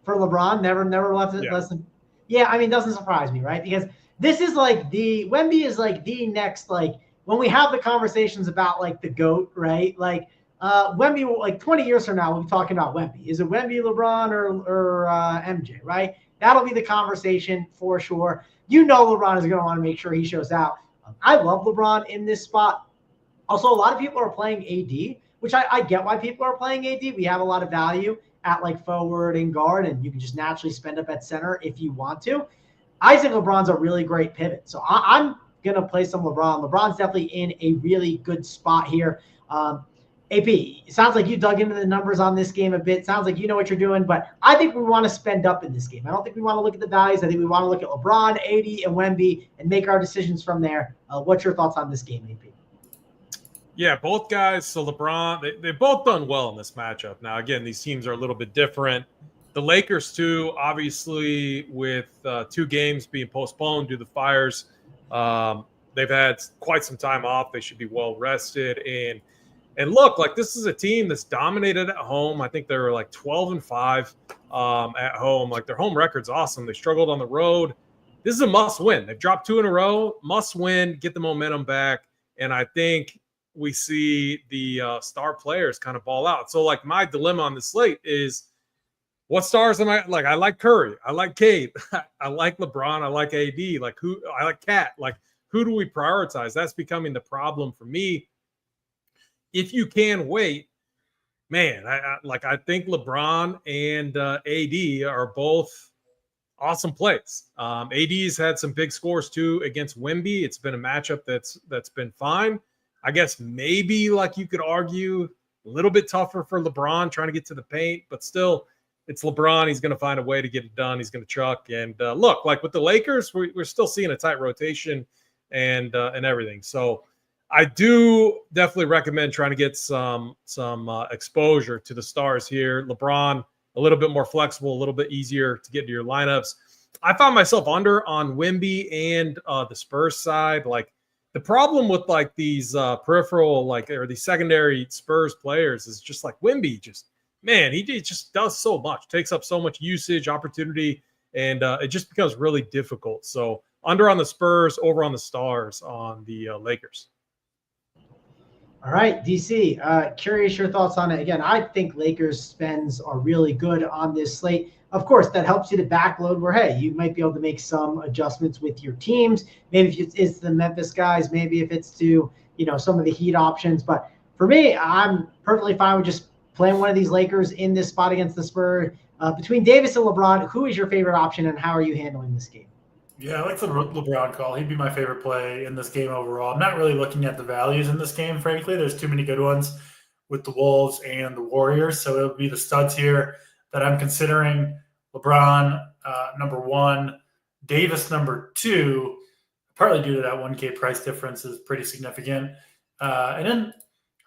For LeBron, never left it less than. Yeah, I mean, doesn't surprise me, right? Because this is like Wemby is like the next, like when we have the conversations about like the GOAT, right? Like Wemby, like 20 years from now, we'll be talking about Wemby. Is it Wemby, LeBron, or MJ, right? That'll be the conversation for sure. LeBron is going to want to make sure he shows out. I love LeBron in this spot. Also, a lot of people are playing AD, which I get why people are playing AD. We have a lot of value at like forward and guard, and you can just naturally spend up at center if you want to. I think LeBron's a really great pivot. So I'm going to play some LeBron. LeBron's definitely in a really good spot here. AP, it sounds like you dug into the numbers on this game a bit. Sounds like you know what you're doing, but I think we want to spend up in this game. I don't think we want to look at the values. I think we want to look at LeBron, AD, and Wemby and make our decisions from there. What's your thoughts on this game, AP? Yeah, both guys. So LeBron, they've both done well in this matchup. Now, again, these teams are a little bit different. The Lakers, too, obviously, with 2 games being postponed due to the fires, they've had quite some time off. They should be well rested. And look, like this is a team that's dominated at home. I think they were like 12-5 at home. Like their home record's awesome. They struggled on the road. This is a must win. They've dropped 2 in a row. Must win, get the momentum back. And I think we see the star players kind of ball out. So like my dilemma on the slate is what stars am I like? I like Curry. I like Cade. I like LeBron. I like AD. Like who? I like Cat. Like who do we prioritize? That's becoming the problem for me. If you can wait, man, I think LeBron and AD are both awesome plays. AD's had some big scores too against Wemby. It's been a matchup that's been fine. I guess maybe like you could argue a little bit tougher for LeBron trying to get to the paint, but still it's LeBron. He's going to find a way to get it done. He's going to chuck. And look, like with the Lakers, we're still seeing a tight rotation and everything. So I do definitely recommend trying to get some exposure to the stars here. LeBron, a little bit more flexible, a little bit easier to get into your lineups. I found myself under on Wemby and the Spurs side. Like the problem with like these peripheral or these secondary Spurs players is just like Wemby he just does so much, takes up so much usage, opportunity, and it just becomes really difficult. So under on the Spurs, over on the stars on the Lakers. All right, DC, curious your thoughts on it. Again, I think Lakers spends are really good on this slate. Of course, that helps you to backload where, hey, you might be able to make some adjustments with your teams. Maybe if it's the Memphis guys, maybe if it's to, some of the Heat options. But for me, I'm perfectly fine with just playing one of these Lakers in this spot against the Spurs. Between Davis and LeBron, who is your favorite option and how are you handling this game? Yeah, I like the LeBron call. He'd be my favorite play in this game overall. I'm not really looking at the values in this game, frankly. There's too many good ones with the Wolves and the Warriors. So it'll be the studs here that I'm considering. LeBron, number one. Davis, number two. Partly due to that 1K price difference is pretty significant. And then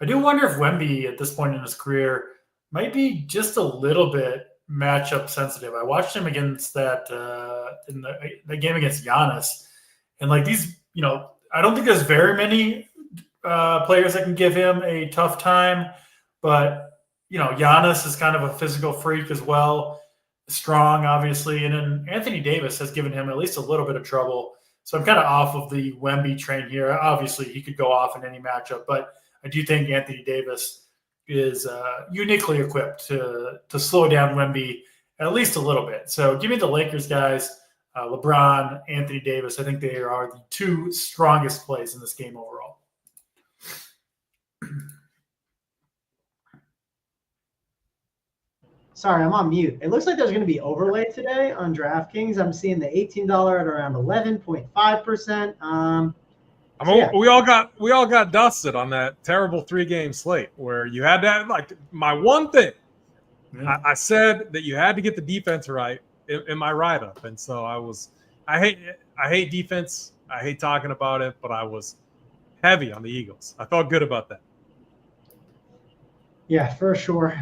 I do wonder if Wemby at this point in his career might be just a little bit matchup sensitive. I watched him against that in the game against Giannis, and like these, I don't think there's very many players that can give him a tough time, but Giannis is kind of a physical freak as well, strong obviously, and then Anthony Davis has given him at least a little bit of trouble. So I'm kind of off of the Wemby train here. Obviously, he could go off in any matchup, but I do think Anthony Davis is uniquely equipped to slow down Wemby at least a little bit. So give me the Lakers guys, LeBron, Anthony Davis. I think they are the two strongest plays in this game overall. Sorry, I'm on mute. It looks like there's going to be overlay today on DraftKings. I'm seeing the $18 at around 11.5%. We all got dusted on that terrible 3-game slate where you had to like my one thing. Yeah. I said that you had to get the defense right in my write-up, and so I hate defense. I hate talking about it, but I was heavy on the Eagles. I felt good about that. Yeah, for sure.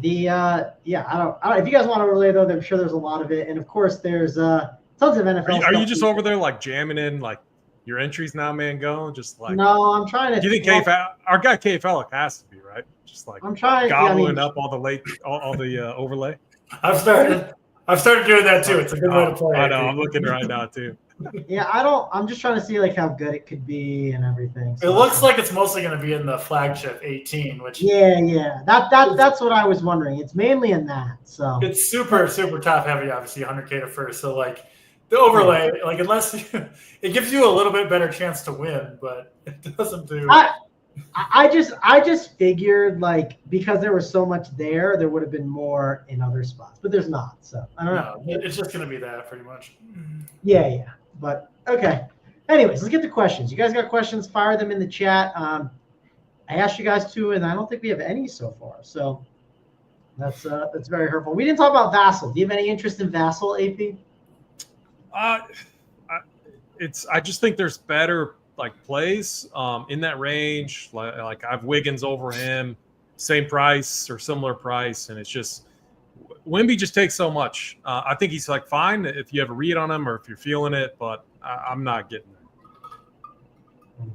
If you guys want to relay though, I'm sure there's a lot of it, and of course there's tons of NFL. Are you just over there like jamming in like your entries now, man? Go just like no, I'm trying to. Do you think our guy K Fellick has to be right? Just like I'm trying gobbling up all the overlay. I've started doing that too. It's a good way to play. I know. I'm looking right now too. Yeah, I'm just trying to see like how good it could be and everything. So it looks like it's mostly going to be in the flagship 18, which that's what I was wondering. It's mainly in that. So it's super top heavy, obviously 100K to first. So like the overlay, like unless it gives you a little bit better chance to win, but it doesn't do. I just figured like because there was so much there would have been more in other spots, but there's not. So I don't know. It's just going to be that pretty much. Yeah. But okay. Anyways, let's get to questions. You guys got questions? Fire them in the chat. I asked you guys to, and I don't think we have any so far. So that's very hurtful. We didn't talk about Vassal. Do you have any interest in Vassal, AP? I just think there's better like plays in that range. Like I have Wiggins over him, same price or similar price, and it's just Wemby just takes so much. I think he's like fine if you have a read on him or if you're feeling it, but I'm not getting there.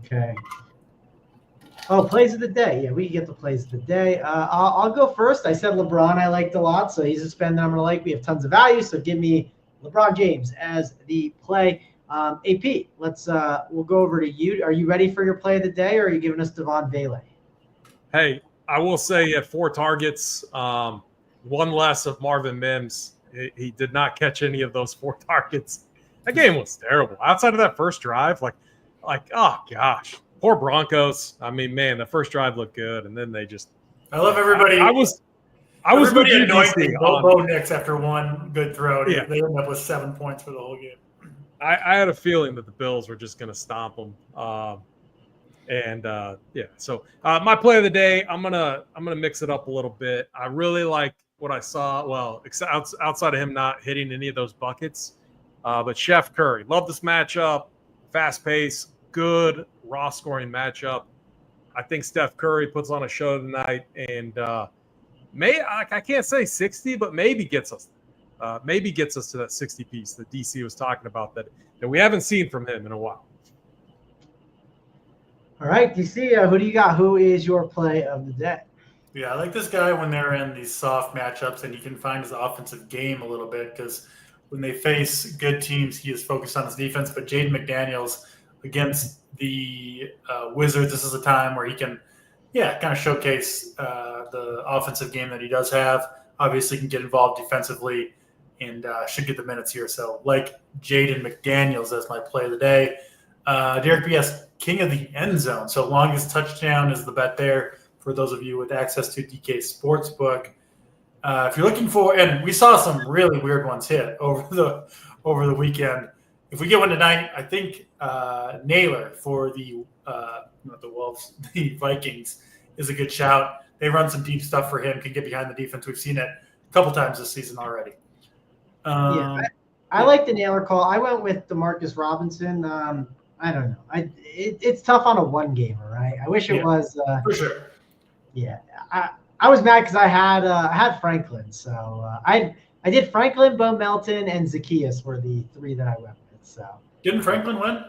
Okay. Oh, plays of the day. Yeah, we can get the plays of the day. I'll go first. I said LeBron I liked a lot, so he's a spend that I'm going to like. We have tons of value, so give me LeBron James as the play. AP, we'll go over to you. Are you ready for your play of the day, or are you giving us Devon Vele? Hey, I will say at 4 targets, one less of Marvin Mims. He did not catch any of those 4 targets. That game was terrible. Outside of that first drive, like oh gosh, poor Broncos. I mean, man, the first drive looked good, and then they just. I love everybody. I was with you, Bo Nix after one good throw. Yeah. They ended up with 7 points for the whole game. I had a feeling that the Bills were just going to stomp them. So my play of the day, I'm gonna mix it up a little bit. I really like what I saw. Well, outside of him not hitting any of those buckets, but Chef Curry, love this matchup. Fast pace, good raw scoring matchup. I think Steph Curry puts on a show tonight, and I can't say 60, but maybe gets us to that 60 piece that DC was talking about that we haven't seen from him in a while. All right, DC, who do you got? Who is your play of the day? Yeah, I like this guy when they're in these soft matchups and he can find his offensive game a little bit because when they face good teams, he is focused on his defense. But Jaden McDaniels against the Wizards, this is a time where he can, kind of showcase the offensive game that he does have. Obviously, can get involved defensively and should get the minutes here. So, like Jaden McDaniels as my play of the day. Derek B.S., king of the end zone. So, longest touchdown is the bet there for those of you with access to DK Sportsbook. If you're looking for, and we saw some really weird ones hit over the weekend. If we get one tonight, I think Naylor for the not the Wolves, the Vikings is a good shout. They run some deep stuff for him, can get behind the defense. We've seen it a couple times this season already. I like the Naylor call. I went with DeMarcus Robinson. I don't know. It's tough on a one gamer, right? I wish it was. For sure. Yeah, I was mad because I had Franklin, so I did Franklin, Bo Melton, and Zacchaeus were the three that I went with. So didn't Franklin win?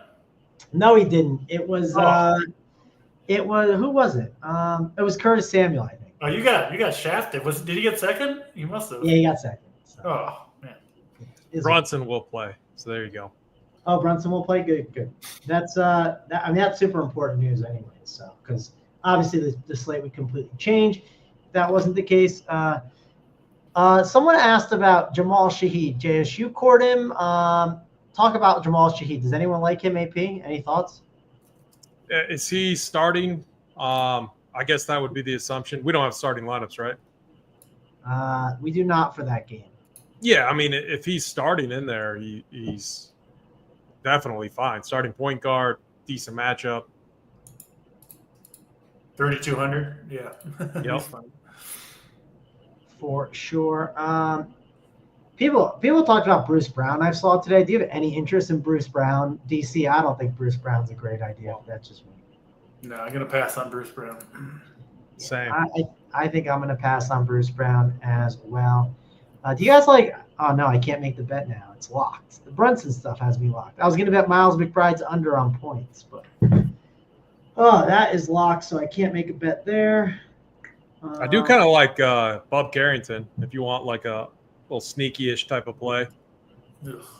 No, he didn't. It was who was it? It was Curtis Samuel, I think. Oh, you got shafted. Did he get second? He must have. Yeah, he got second. So. Oh man. Brunson will play. So there you go. Oh, Brunson will play. Good. That's that's super important news, anyway. So because obviously the slate would completely change if that wasn't the case. Someone asked about Jamal Shaheed. JSU court him. Talk about Jamal Shaheed. Does anyone like him, AP? Any thoughts? Is he starting? I guess that would be the assumption. We don't have starting lineups, right? We do not for that game. Yeah, I mean, if he's starting in there, he's definitely fine. Starting point guard, decent matchup. 3,200, yeah. Yep. For sure. People talked about Bruce Brown I saw today. Do you have any interest in Bruce Brown? DC, I don't think Bruce Brown's a great idea. That's just me. No, I'm going to pass on Bruce Brown. Same. I think I'm going to pass on Bruce Brown as well. Do you guys like – oh, no, I can't make the bet now. It's locked. The Brunson stuff has me locked. I was going to bet Miles McBride's under on points, but that is locked, so I can't make a bet there. I do kind of like Bob Carrington if you want like a little sneaky-ish type of play.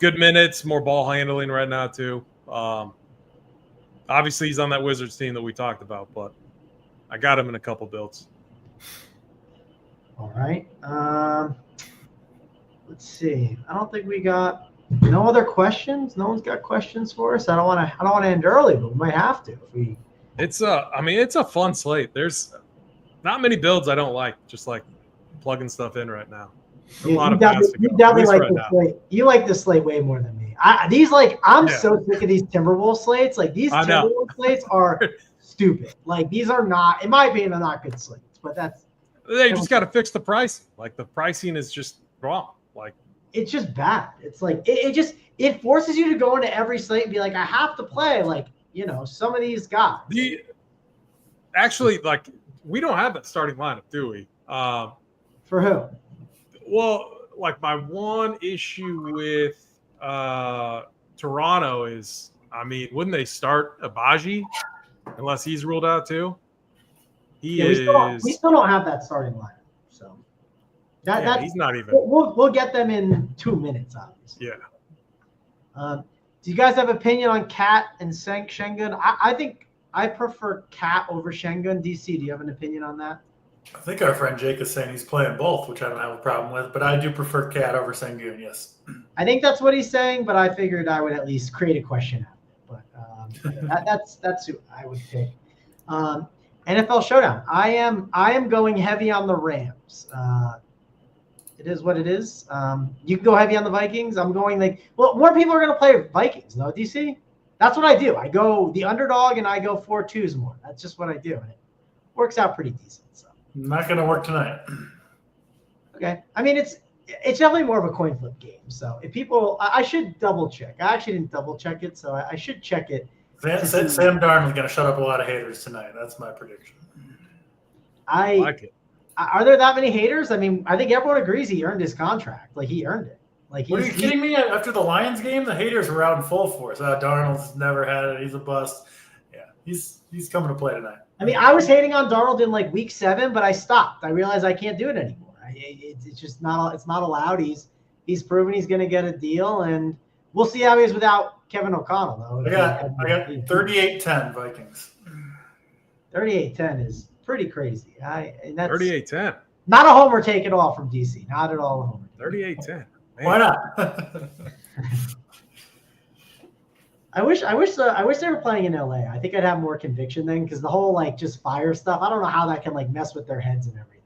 Good minutes, more ball handling right now too. Obviously, he's on that Wizards team that we talked about, but I got him in a couple builds. All right. Let's see. I don't think we got no other questions. No one's got questions for us. I don't want to end early, but we might have to if we. It's a fun slate. There's not many builds I don't like. Just like plugging stuff in right now. A lot of paths to go. You definitely like the slate. You like the slate way more than me. I'm so sick of these Timberwolves slates. Like these Timberwolves slates are stupid. Like these are not, in my opinion, they're not good slates. But they just got to fix the pricing. Like the pricing is just wrong. Like it's just bad. It's like it forces you to go into every slate and be like, I have to play like some of these guys. Actually, like we don't have that starting lineup, do we? For who? Well, like my one issue with Toronto is, I mean, wouldn't they start Abaji unless he's ruled out too? We still don't have that starting lineup, so he's not even. We'll get them in 2 minutes, obviously. Yeah. Do you guys have opinion on Cat and Şengün? I think I prefer Cat over Şengün. DC, do you have an opinion on that? I think our friend Jake is saying he's playing both, which I don't have a problem with, but I do prefer Cat over Şengün, yes. I think that's what he's saying, but I figured I would at least create a question out of it. But that's who I would pick. NFL Showdown. I am going heavy on the Rams. It is what it is. You can go heavy on the Vikings. I'm going more people are going to play Vikings, no, DC? That's what I do. I go the underdog and I go 4-2s more. That's just what I do. And it works out pretty decent. So. Not going to work tonight. Okay. I mean, it's definitely more of a coin flip game. So if people, I should double check. I actually didn't double check it, so I should check it. Sam Darnold's going to shut up a lot of haters tonight. That's my prediction. I like it. Are there that many haters? I mean, I think everyone agrees he earned his contract. Like he earned it. Like, are you kidding me? After the Lions game, the haters were out in full force. Darnold's never had it. He's a bust. Yeah, he's coming to play tonight. I mean, I was hating on Darnold in like week 7, but I stopped. I realized I can't do it anymore. It's just not. It's not allowed. He's proven he's going to get a deal, and we'll see how he is without Kevin O'Connell. Though. I got 38-10 Vikings. 38-10 is pretty crazy. And that's 38-10. Not a homer take at all from DC. Not at all a homer. 38-10. Why not? I wish they were playing in LA. I think I'd have more conviction then, because the whole just fire stuff. I don't know how that can mess with their heads and everything.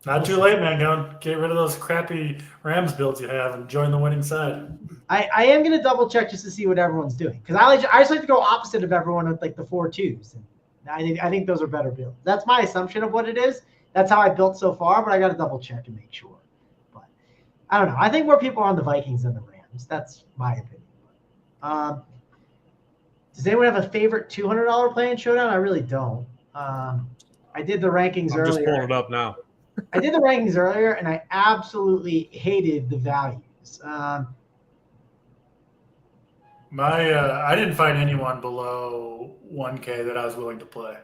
Not too late, man. Go get rid of those crappy Rams builds you have and join the winning side. I am going to double check just to see what everyone's doing, because I just like to go opposite of everyone with like the 4-2s. And I think those are better builds. That's my assumption of what it is. That's how I built so far, but I got to double check and make sure. But I don't know. I think more people are on the Vikings than the Rams. That's my opinion. Does anyone have a favorite $200 play in Showdown? I really don't. I did the rankings earlier. I'm just pulling it up now. I did the rankings earlier, and I absolutely hated the values. I didn't find anyone below 1K that I was willing to play.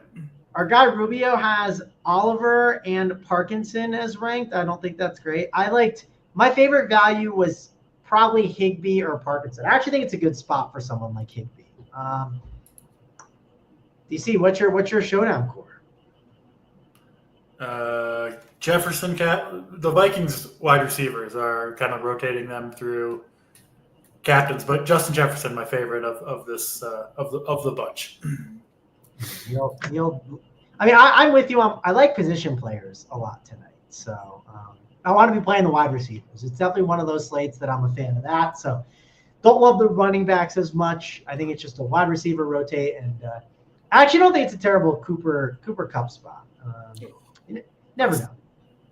Our guy Rubio has Oliver and Parkinson as ranked. I don't think that's great. My favorite value was probably Higbee or Parkinson. I actually think it's a good spot for someone like Higbee. DC, what's your Showdown core? Jefferson, the Vikings wide receivers are kind of rotating them through captains, but Justin Jefferson, my favorite of this of the bunch. I'm with you. I like position players a lot tonight, so I want to be playing the wide receivers. It's definitely one of those slates that I'm a fan of that. So don't love the running backs as much. I think it's just a wide receiver rotate, and I actually don't think it's a terrible Cooper Kupp spot. Never know.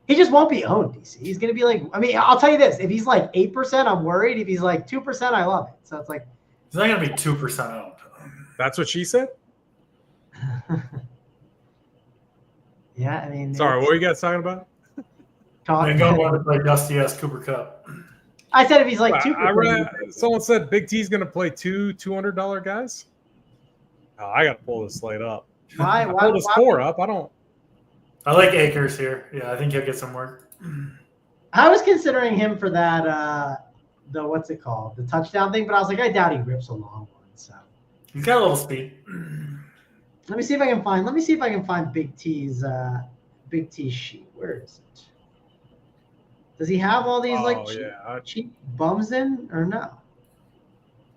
He just won't be owned, DC. He's going to be like, I'll tell you this. If he's like 8%, I'm worried. If he's like 2%, I love it. So it's like. He's not going to be 2% owned. That's what she said? Yeah, I mean. Sorry, what were you guys talking about? I don't want to play Dusty S. Cooper Kupp. I said if he's like 2%. Someone said Big T's going to play two $200 guys. Oh, I got to pull this slate up. Why pull the score up. I like Akers here. Yeah, I think he'll get some work. I was considering him for that, what's it called? The touchdown thing, but I was like, I doubt he rips a long one. So he's got a little speed. Let me see if I can find Big T's sheet. Where is it? Does he have all these cheap bums in or no?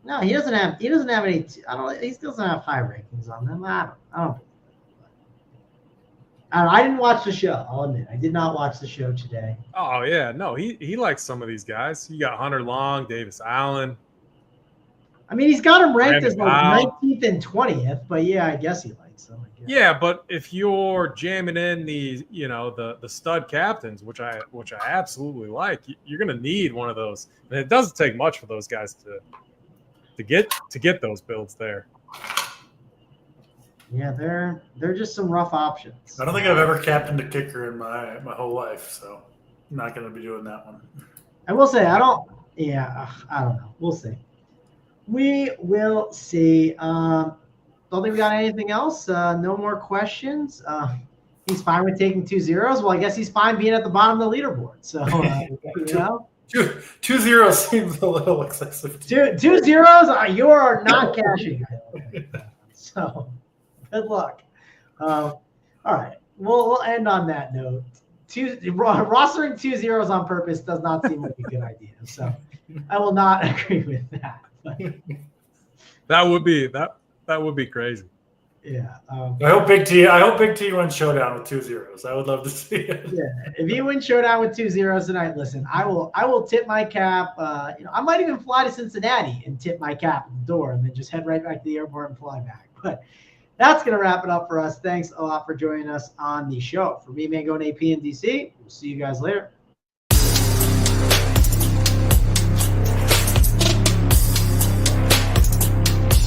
No, he doesn't have any. He still doesn't have high rankings on them. I don't. I didn't watch the show. I'll admit, I did not watch the show today. Oh yeah, no, he likes some of these guys. You got Hunter Long, Davis Allen. He's got him ranked as like 19th and 20th, but yeah, I guess he likes them. Yeah, but if you're jamming in the stud captains, which I absolutely like, you're gonna need one of those, and it doesn't take much for those guys to get those builds there. Yeah, they're just some rough options. I don't think I've ever captained a kicker in my whole life, so I'm not going to be doing that one. I will say I don't know. We'll see. We will see. Don't think we got anything else. No more questions. He's fine with taking 2 zeros. Well, I guess he's fine being at the bottom of the leaderboard. So, Two zeros seems a little excessive. Two zeros. You are not cashing. So. Good luck. All right. We'll end on that note. Rostering 2 zeros on purpose does not seem like a good idea. So I will not agree with that. That would be crazy. Yeah. I hope Big T wins Showdown with 2 zeros. I would love to see it. Yeah. If you win Showdown with 2 zeros tonight, listen, I will tip my cap. I might even fly to Cincinnati and tip my cap at the door and then just head right back to the airport and fly back. But that's going to wrap it up for us. Thanks a lot for joining us on the show. For me, Mango and AP and DC, we'll see you guys later.